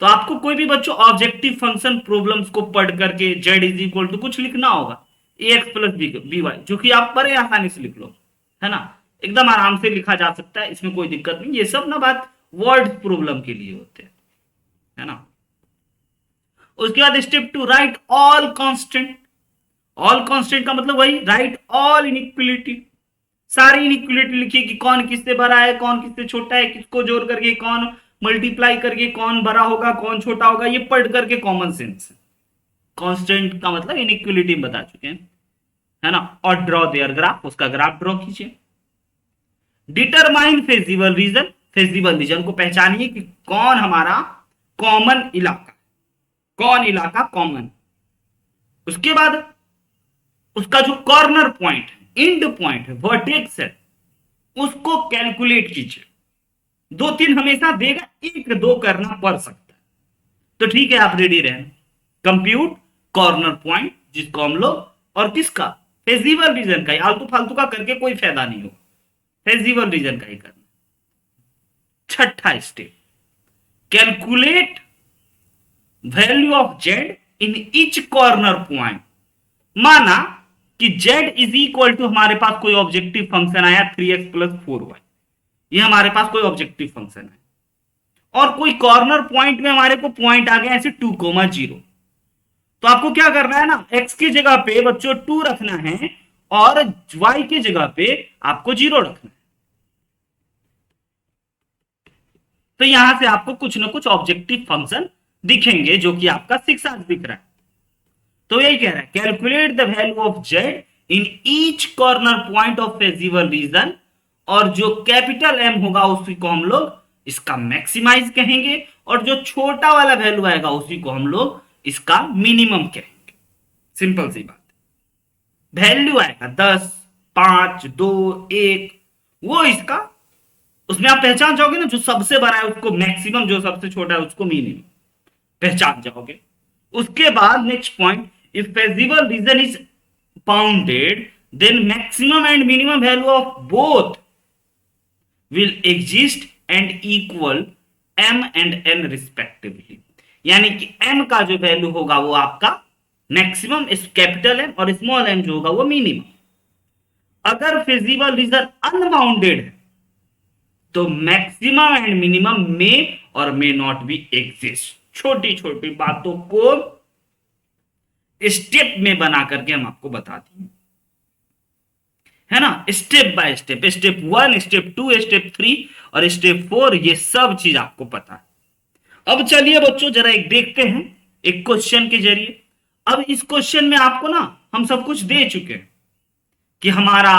तो आपको कोई भी बच्चों ऑब्जेक्टिव फंक्शन प्रॉब्लम्स को पढ़ करके z इज इक्वल टू कुछ लिखना होगा, ax प्लस बी वाई, जो कि आप बड़े आसानी से लिख लो, है ना, एकदम आराम से लिखा जा सकता है, इसमें कोई दिक्कत नहीं। ये सब ना बात वर्ड प्रॉब्लम के लिए होते हैं, है ना। उसके बाद step two, right all constant. All constant का मतलब वही, राइट ऑल इनइक्वलिटी, सारी इनइक्वलिटी लिखिए कि कौन किससे बड़ा है, कौन किससे छोटा है, किसको जोड़ करके कौन मल्टीप्लाई करके कौन बड़ा होगा कौन छोटा होगा, ये पढ़ करके कॉमन सेंस है। कांस्टेंट का मतलब इनइक्वलिटी बता चुके हैं, है ना। और ड्रॉ देयर ग्राफ, उसका ग्राफ ड्रॉ कीजिए। Determine feasible reason, feasible reason को पहचानिए कि कौन हमारा कॉमन इलाका, कौन इलाका कॉमन। उसके बाद उसका जो कॉर्नर पॉइंट है, एंड पॉइंट है, वर्टेक्स है, उसको कैलकुलेट कीजिए। 2-3 हमेशा देगा, 1-2 करना पड़ सकता है, तो ठीक है आप रेडी रहें। कंप्यूट कॉर्नर पॉइंट, जिसको हम लोग, और किसका, फेजिबल रीजन का। आलतू फालतू का करके कोई फायदा नहीं होगा, फेजिबल रीजन का ही करना। छठा step, calculate value of Z in each corner point. माना कि z इज इक्वल टू, हमारे पास कोई ऑब्जेक्टिव फंक्शन आया 3x प्लस 4y, ये हमारे पास कोई ऑब्जेक्टिव फंक्शन है, और कोई कॉर्नर पॉइंट में हमारे को पॉइंट आ गया ऐसे 2,0, तो आपको क्या करना है ना, x की जगह पे बच्चों 2 रखना है और y की जगह पे आपको 0 रखना है। तो यहां से आपको कुछ ना कुछ ऑब्जेक्टिव फंक्शन दिखेंगे, जो कि आपका 6 आज दिख रहा है। तो यही कह रहा है, calculate the value of Z in each corner point of feasible reason, और जो कैपिटल एम होगा उसी को हम लोग इसका मैक्सिमाइज कहेंगे, और जो छोटा वाला वैल्यू आएगा उसी को हम लोग इसका मिनिमम कहेंगे। सिंपल सी बात। वैल्यू आएगा 10, 5, 2, 1, वो इसका, उसमें आप पहचान जाओगे ना, जो सबसे बड़ा है उसको मैक्सिमम, जो सबसे छोटा है उसको मिनिमम पहचान जाओगे। उसके बाद next point, if feasible region is bounded then maximum and minimum value of both will exist and equal m and n respectively. यानी कि m का जो वैल्यू होगा वो आपका मैक्सिमम, कैपिटल M, और स्मॉल m जो होगा वो मिनिमम। अगर फेजिबल रीजन अनबाउंडेड है तो मैक्सिमम एंड मिनिमम मे और मे नॉट बी एग्जिस्ट। छोटी छोटी बातों को स्टेप में बना करके हम आपको बताते हैं, है ना, step by step. Step 1, step 2, step 3 और स्टेप 4, ये सब चीज आपको पता है। अब चलिए बच्चों जरा एक देखते हैं एक क्वेश्चन के जरिए। अब इस क्वेश्चन में आपको ना हम सब कुछ दे चुके हैं कि हमारा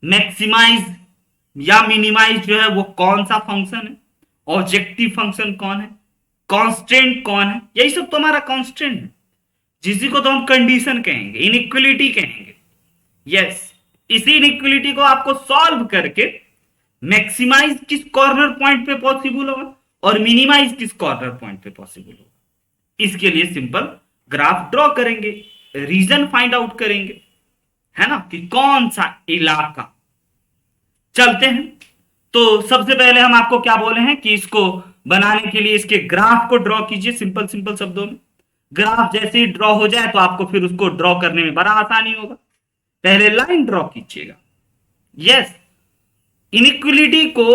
मैक्सिमाइज या मिनिमाइज जो है वो कौन सा फंक्शन है, ऑब्जेक्टिव फंक्शन कौन है, कांस्टेंट कौन है, यही सब तो हमारा कांस्टेंट है, जिसी को तो हम कंडीशन कहेंगे, इनइक्वलिटी कहेंगे। यस, इसी इनइक्वलिटी को आपको सॉल्व करके मैक्सिमाइज किस कॉर्नर पॉइंट पे पॉसिबल होगा और मिनिमाइज किस कॉर्नर पॉइंट पे पॉसिबल होगा, इसके लिए सिंपल ग्राफ ड्रॉ करेंगे, रीजन फाइंड आउट करेंगे, है ना, कि कौन सा इलाका। चलते हैं। तो सबसे पहले हम आपको क्या बोले हैं कि इसको बनाने के लिए इसके ग्राफ को ड्रॉ कीजिए, सिंपल सिंपल शब्दों में। ग्राफ जैसे ही ड्रॉ हो जाए तो आपको फिर उसको ड्रॉ करने में बड़ा आसानी होगा। पहले लाइन ड्रॉ कीजिएगा। यस, इनइक्वलिटी को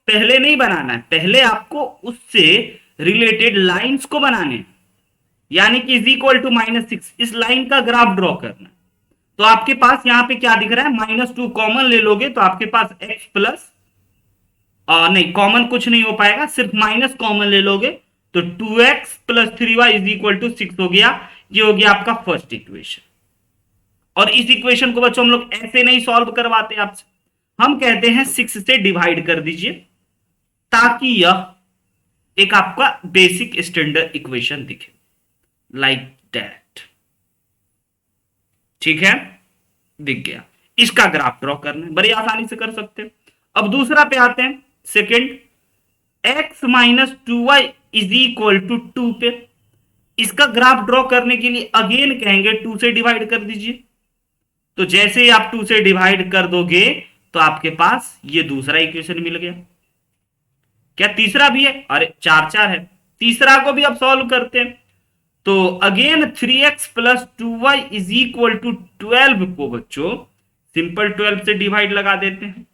पहले नहीं बनाना है, पहले आपको उससे रिलेटेड लाइंस को बनाने हैं, यानी कि इज इक्वल टू -6, इस लाइन का ग्राफ ड्रॉ करना है। तो आपके पास यहां पे क्या दिख रहा है, -2 कॉमन ले लोगे तो आपके पास x प्लस नहीं, कॉमन कुछ नहीं हो पाएगा, सिर्फ माइनस कॉमन ले लोगे तो 2x plus 3y is equal to 6 हो गया। ये हो गया आपका फर्स्ट इक्वेशन। और इस इक्वेशन को बच्चों हम लोग ऐसे नहीं सॉल्व करवाते आपसे, हम कहते हैं 6 से डिवाइड कर दीजिए, ताकि यह एक आपका बेसिक स्टैंडर्ड इक्वेशन दिखे, लाइक दैट। ठीक है, दिख गया। इसका ग्राफ ड्रॉ करना है, बड़ी आसानी से कर सकते हैं। अब दूसरा पे आते हैं, second, x minus 2y is equal to 2 पे। इसका ग्राफ ड्रॉ करने के लिए अगेन कहेंगे 2 से डिवाइड कर दीजिए। तो जैसे ही आप 2 से डिवाइड कर दोगे तो आपके पास ये दूसरा इक्वेशन मिल गया। क्या तीसरा भी है? अरे 4 4 है, तीसरा को भी अब सॉल्व करते हैं। तो again 3x plus 2y is equal to 12 को बच्चों सिंपल 12 से डिवाइड लगा देते हैं।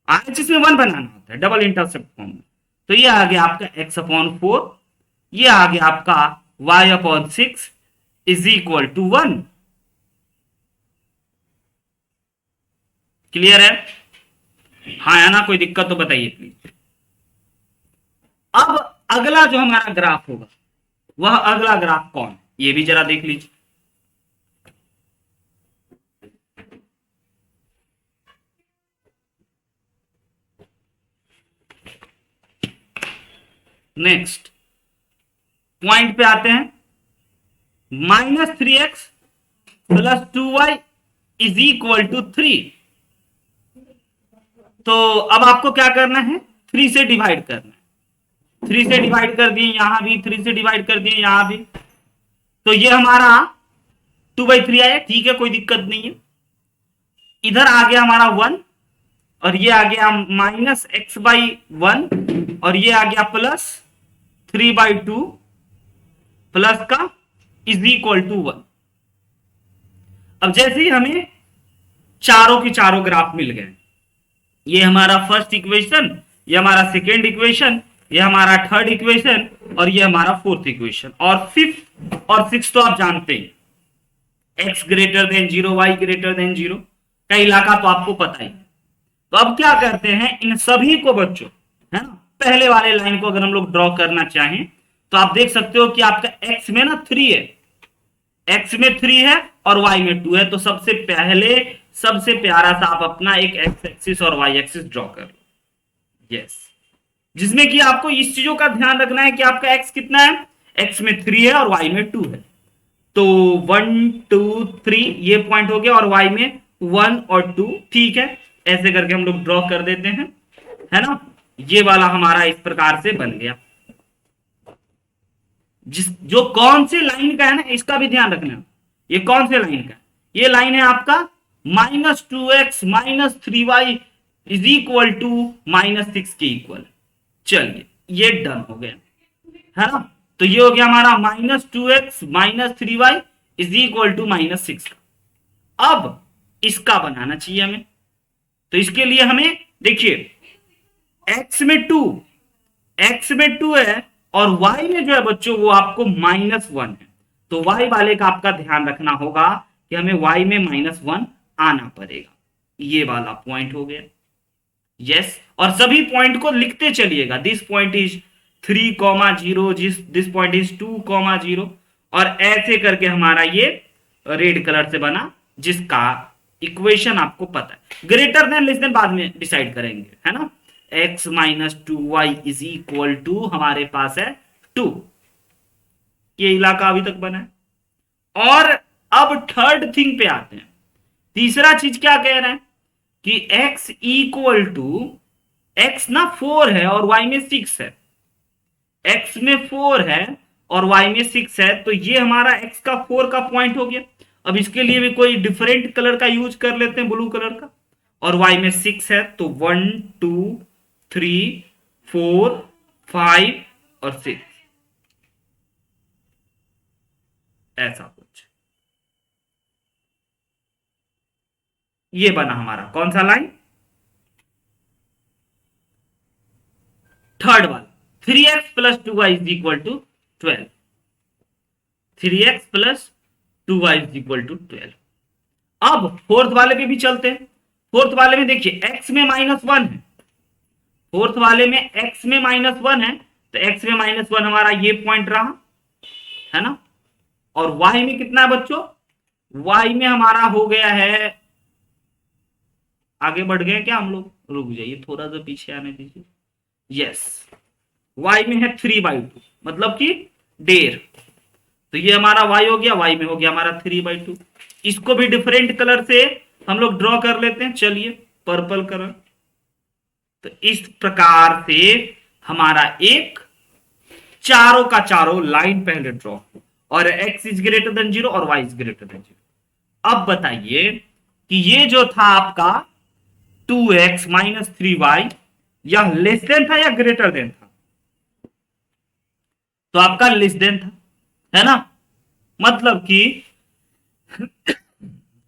आज इसमें 1 बनाना होता है डबल इंटरसेप्ट फॉर्म में। तो ये आ गया आपका x अपॉन 4, ये आ गया आपका y अपॉन 6 इज इक्वल टू 1। क्लियर है? हाँ है ना? कोई दिक्कत तो बताइए प्लीज। अब अगला जो हमारा ग्राफ होगा, वह अगला ग्राफ कौन है, ये भी जरा देख लीजिए। नेक्स्ट पॉइंट पे आते हैं, -3x plus 2y is equal to 3। तो अब आपको क्या करना है, 3 से डिवाइड करना है। 3 से डिवाइड कर दिए, यहां भी 3 से डिवाइड कर दिए, यहां भी। तो ये हमारा 2/3 आया, ठीक है, कोई दिक्कत नहीं है। इधर आ गया हमारा 1 और ये आ गया -x/1 और ये आ गया प्लस 3/2 प्लस का इज इक्वल टू 1। अब जैसे ही हमें चारों के चारों ग्राफ मिल गए, ये हमारा फर्स्ट इक्वेशन, ये हमारा सेकेंड इक्वेशन, ये हमारा थर्ड इक्वेशन और ये हमारा फोर्थ इक्वेशन, और फिफ्थ और सिक्स तो आप जानते हैं, x greater then 0, y greater than 0 का इलाका तो आपको पता ही है। तो अब क्या करते हैं, इन सभी को बच्चों, है ना, पहले वाले लाइन को अगर हम लोग ड्रॉ करना चाहें तो आप देख सकते हो कि आपका x में ना 3 है, x में 3 है और y में 2 है। तो सबसे पहले सबसे प्यारा सा आप अपना एक x एक्सिस और y एक्सिस ड्रॉ कर लो। यस, जिसमें कि आपको इस चीजों का ध्यान रखना है कि आपका x कितना है, x में 3 है और y में 2 है। तो 1 2 3 ये पॉइंट हो गया और y में 1 और 2, ठीक है, ऐसे करके हम लोग ड्रॉ कर देते हैं, है ना। ये वाला हमारा इस प्रकार से बन गया। जो कौन से लाइन का है ना, इसका भी ध्यान रखना। ये कौन से लाइन का, ये लाइन है आपका -2x minus 3y is equal to -6 के इक्वल। चलिए ये डन हो गया, है ना। तो ये हो गया हमारा -2x minus 3y is equal to -6। अब इसका बनाना चाहिए हमें। तो इसके लिए हमें देखिए, x में 2 है और y में जो है बच्चों वो आपको -1 है। तो y वाले का आपका ध्यान रखना होगा कि हमें y में -1 आना पड़ेगा। ये वाला पॉइंट हो गया। यस, और सभी पॉइंट को लिखते चलिएगा। This point is 3,0, this point is 2,0 और ऐसे करके हमारा ये रेड कलर से बना, जिसका इक्वेशन आपको पता है। ग्रेटर देन लेस देन बाद में डिसाइड करेंगे, है ना। x minus 2y is equal to हमारे पास है 2। ये इलाका अभी तक बना है। और अब थर्ड थिंग पे आते हैं। तीसरा चीज क्या कह रहे हैं कि x इक्वल टू, x ना 4 है और y में 6 है, x में 4 है और y में 6 है। तो ये हमारा x का 4 का पॉइंट हो गया। अब इसके लिए भी कोई डिफरेंट कलर का यूज कर लेते हैं, ब्लू कलर का, और y में 6 है। तो 1 2 3 4 5 और 6, ऐसा कुछ। ये बना हमारा कौन सा लाइन, थर्ड वाला। 3x plus 2y is equal to 12। 3x plus 2y is equal to 12। अब फोर्थ वाले पे भी चलते हैं। फोर्थ वाले में देखिए, x में -1 है, फोर्थ वाले में x में -1 है, तो x में -1 हमारा ये पॉइंट रहा, है ना। और y में कितना है बच्चों, y में हमारा हो गया है, आगे बढ़ गए क्या हम लोग, रुक जाइए थोड़ा सा पीछे आने दीजिए। यस, y में है 3/2, मतलब कि 1.5। तो ये हमारा y हो गया, y में हो गया हमारा 3/2। इसको भी डिफरेंट कलर से हम लोग ड्रॉ कर लेते हैं, चलिए पर्पल कलर। तो इस प्रकार से हमारा एक चारों का चारों लाइन पहले ड्रॉ, और x इज ग्रेटर देन 0 और y इज ग्रेटर देन 0। अब बताइए कि ये जो था आपका 2x माइनस 3y, यह लेस देन था या ग्रेटर देन था, तो आपका लेस देन था, है ना। मतलब कि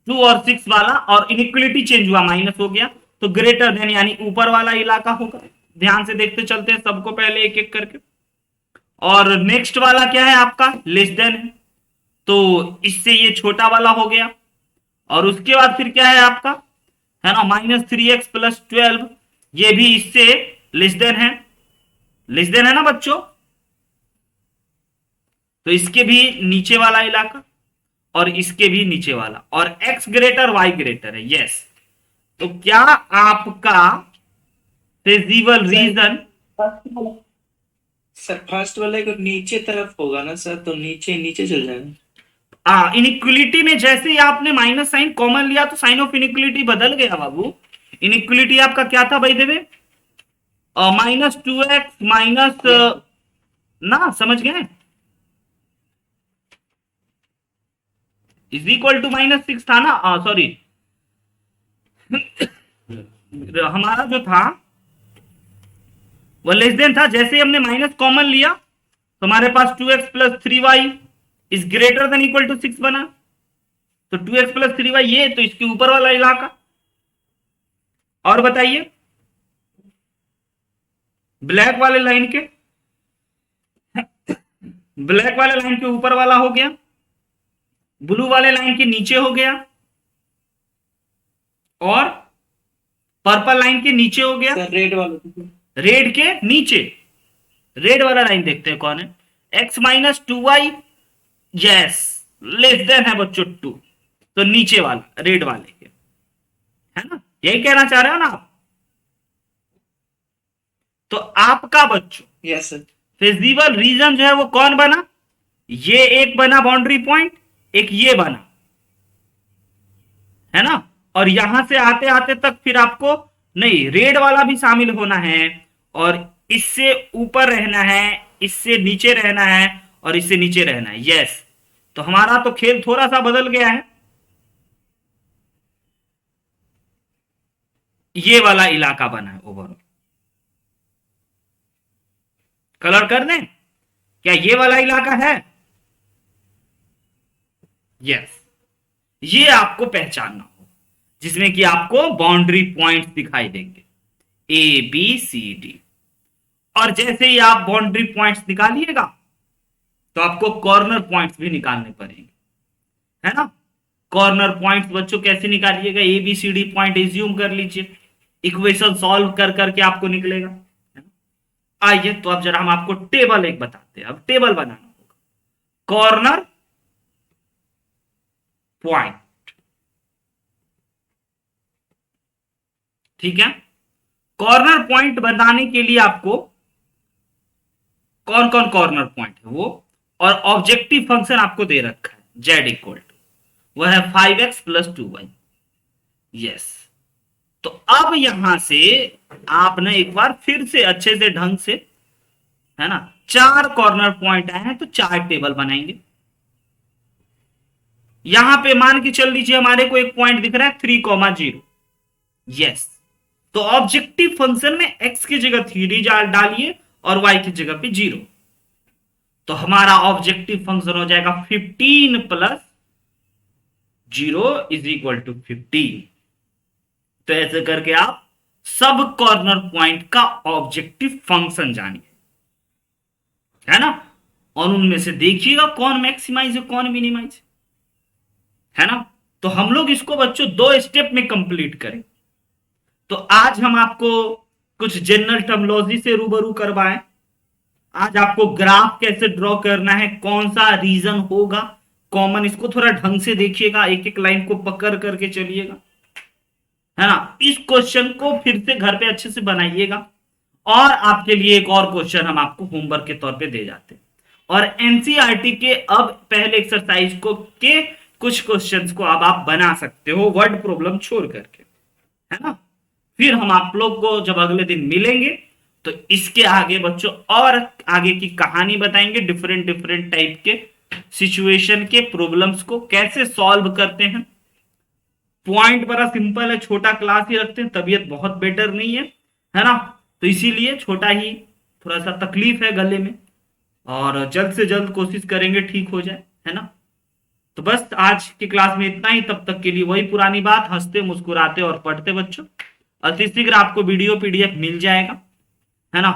2 और 6 वाला, और इनइक्वलिटी चेंज हुआ, माइनस हो गया, तो ग्रेटर देन यानी ऊपर वाला इलाका होगा। ध्यान से देखते चलते हैं सबको पहले एक एक करके। और नेक्स्ट वाला क्या है आपका, लेस देन है, तो इससे ये छोटा वाला हो गया। और उसके बाद फिर क्या है आपका, है ना, -3x + 12, ये भी इससे लेस देन है, लेस देन है ना बच्चों। तो इसके भी नीचे वाला इलाका, और इसके भी नीचे वाला, और x ग्रेटर y ग्रेटर है, यस। तो क्या आपका फेजिबल रीजन, सर फर्स्ट वाले को नीचे तरफ होगा ना सर, तो नीचे नीचे चल जाएगा। इनइक्वलिटी में जैसे ही आपने माइनस साइन कॉमन लिया तो साइन ऑफ इनइक्वलिटी बदल गया बाबू। इनइक्वलिटी आपका क्या था भाई देवे, -2x माइनस, ना समझ गए, इज इक्वल टू -6 था ना, सॉरी हमारा जो था वो लेस देन था। जैसे ही हमने माइनस कॉमन लिया तो हमारे पास 2x + 3y is greater than equal to 6 बना। तो 2x + 3y ये, तो इसके ऊपर वाला इलाका। और बताइए, ब्लैक वाले लाइन के, ब्लैक वाले लाइन के ऊपर वाला हो गया, ब्लू वाले लाइन के नीचे हो गया, और पर्पल लाइन के नीचे हो गया, सर रेड वाला, रेड के नीचे। रेड वाला लाइन देखते हैं कौन है, x - 2y, yes, less than है बच्चों 2, तो नीचे वाला रेड वाले के, है ना, यही कहना चाह रहे हो ना आप। तो आपका बच्चों यस सर। फिजिबल रीजन जो है वो कौन बना, ये एक बना बाउंड्री पॉइंट, एक ये बना, है ना। और यहां से आते आते तक फिर आपको नहीं, रेड वाला भी शामिल होना है, और इससे ऊपर रहना है, इससे नीचे रहना है, और इससे नीचे रहना है, यस। तो हमारा तो खेल थोड़ा सा बदल गया है, ये वाला इलाका बना है ओवरऑल। कलर कर दें क्या, ये वाला इलाका है, यस। ये आपको पहचानना हो, जिसमें कि आपको बाउंड्री पॉइंट्स दिखाई देंगे ABCD। और जैसे ही आप बाउंड्री पॉइंट्स निकालिएगा तो आपको कॉर्नर पॉइंट्स भी निकालने पड़ेंगे, है ना। कॉर्नर पॉइंट्स बच्चों कैसे निकालिएगा, ABCD पॉइंट एज्यूम कर लीजिए, इक्वेशन सॉल्व कर करके आपको निकलेगा, है ना। आइए तो अब जरा हम आपको टेबल एक बताते हैं, अब टेबल बनाना होगा, कॉर्नर पॉइंट, ठीक है। कॉर्नर पॉइंट बनाने के लिए आपको कौन कौन कॉर्नर पॉइंट है वो, और ऑब्जेक्टिव फंक्शन आपको दे रखा है z इक्वल टू, वह है 5x + 2y, यस। तो अब यहां से आपने एक बार फिर से अच्छे से ढंग से, है ना, 4 कॉर्नर पॉइंट आए हैं तो 4 टेबल बनाएंगे। यहां पे मान के चल लीजिए हमारे को एक पॉइंट दिख रहा है 3,0, यस। तो ऑब्जेक्टिव फंक्शन में x की जगह 3 डालिए और y की जगह पे 0, तो हमारा ऑब्जेक्टिव फंक्शन हो जाएगा 15 + 0 = 15। तो ऐसे करके आप सब कॉर्नर पॉइंट का ऑब्जेक्टिव फंक्शन जानिए, है ना। और उनमें से देखिएगा कौन मैक्सिमाइज है कौन मिनिमाइज, है ना। तो हम लोग इसको बच्चों 2 स्टेप में कंप्लीट करें। तो आज हम आपको कुछ जनरल टर्मिनोलॉजी से रूबरू करवाएं। आज आपको ग्राफ कैसे ड्रॉ करना है, कौन सा रीजन होगा कॉमन, इसको थोड़ा ढंग से देखिएगा, एक एक लाइन को पकड़ करके चलिएगा, है ना। इस क्वेश्चन को फिर से घर पे अच्छे से बनाइएगा। और आपके लिए एक और क्वेश्चन हम आपको होमवर्क के तौर पे दे जाते हैं। और एनसीईआरटी के अब पहले एक्सरसाइज को के कुछ क्वेश्चंस को अब आप बना सकते हो वर्ड प्रॉब्लम छोड़ करके, है ना। फिर हम आप लोग को जब अगले दिन मिलेंगे तो इसके आगे बच्चों और आगे की कहानी बताएंगे, डिफरेंट डिफरेंट टाइप के सिचुएशन के प्रॉब्लम्स को कैसे सॉल्व करते हैं। पॉइंट बड़ा सिंपल है, छोटा क्लास ही रखते हैं, तबीयत बहुत बेटर नहीं है ना, तो इसीलिए छोटा ही, थोड़ा सा तकलीफ है गले में, और जल्द से जल्द कोशिश करेंगे ठीक हो जाए, है ना। तो बस आज की क्लास में इतना ही, तब तक के लिए वही पुरानी बात, हंसते मुस्कुराते और पढ़ते बच्चों। अति शीघ्र आपको वीडियो पीडीएफ मिल जाएगा, है ना,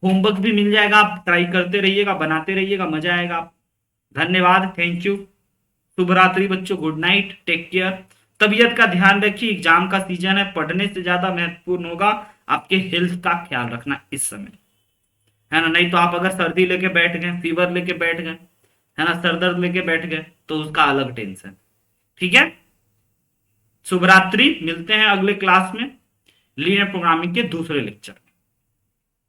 होमवर्क भी मिल जाएगा, आप ट्राई करते रहिएगा, बनाते रहिएगा, मजा आएगा। धन्यवाद, थैंक यू, शुभ रात्रि बच्चों, गुड नाइट, टेक केयर। तबीयत का ध्यान रखिए, एग्जाम का सीजन है, पढ़ने से ज्यादा महत्वपूर्ण होगा आपके हेल्थ का ख्याल रखना इस समय, है ना। नहीं तो आप अगर सर्दी लेके बैठ गए, फीवर लेके बैठ गए, है ना, सर दर्द लेके बैठ गए, तो उसका अलग टेंशन। ठीक है, शुभ रात्रि, मिलते हैं अगले क्लास में लीनियर प्रोग्रामिंग के दूसरे लेक्चर में।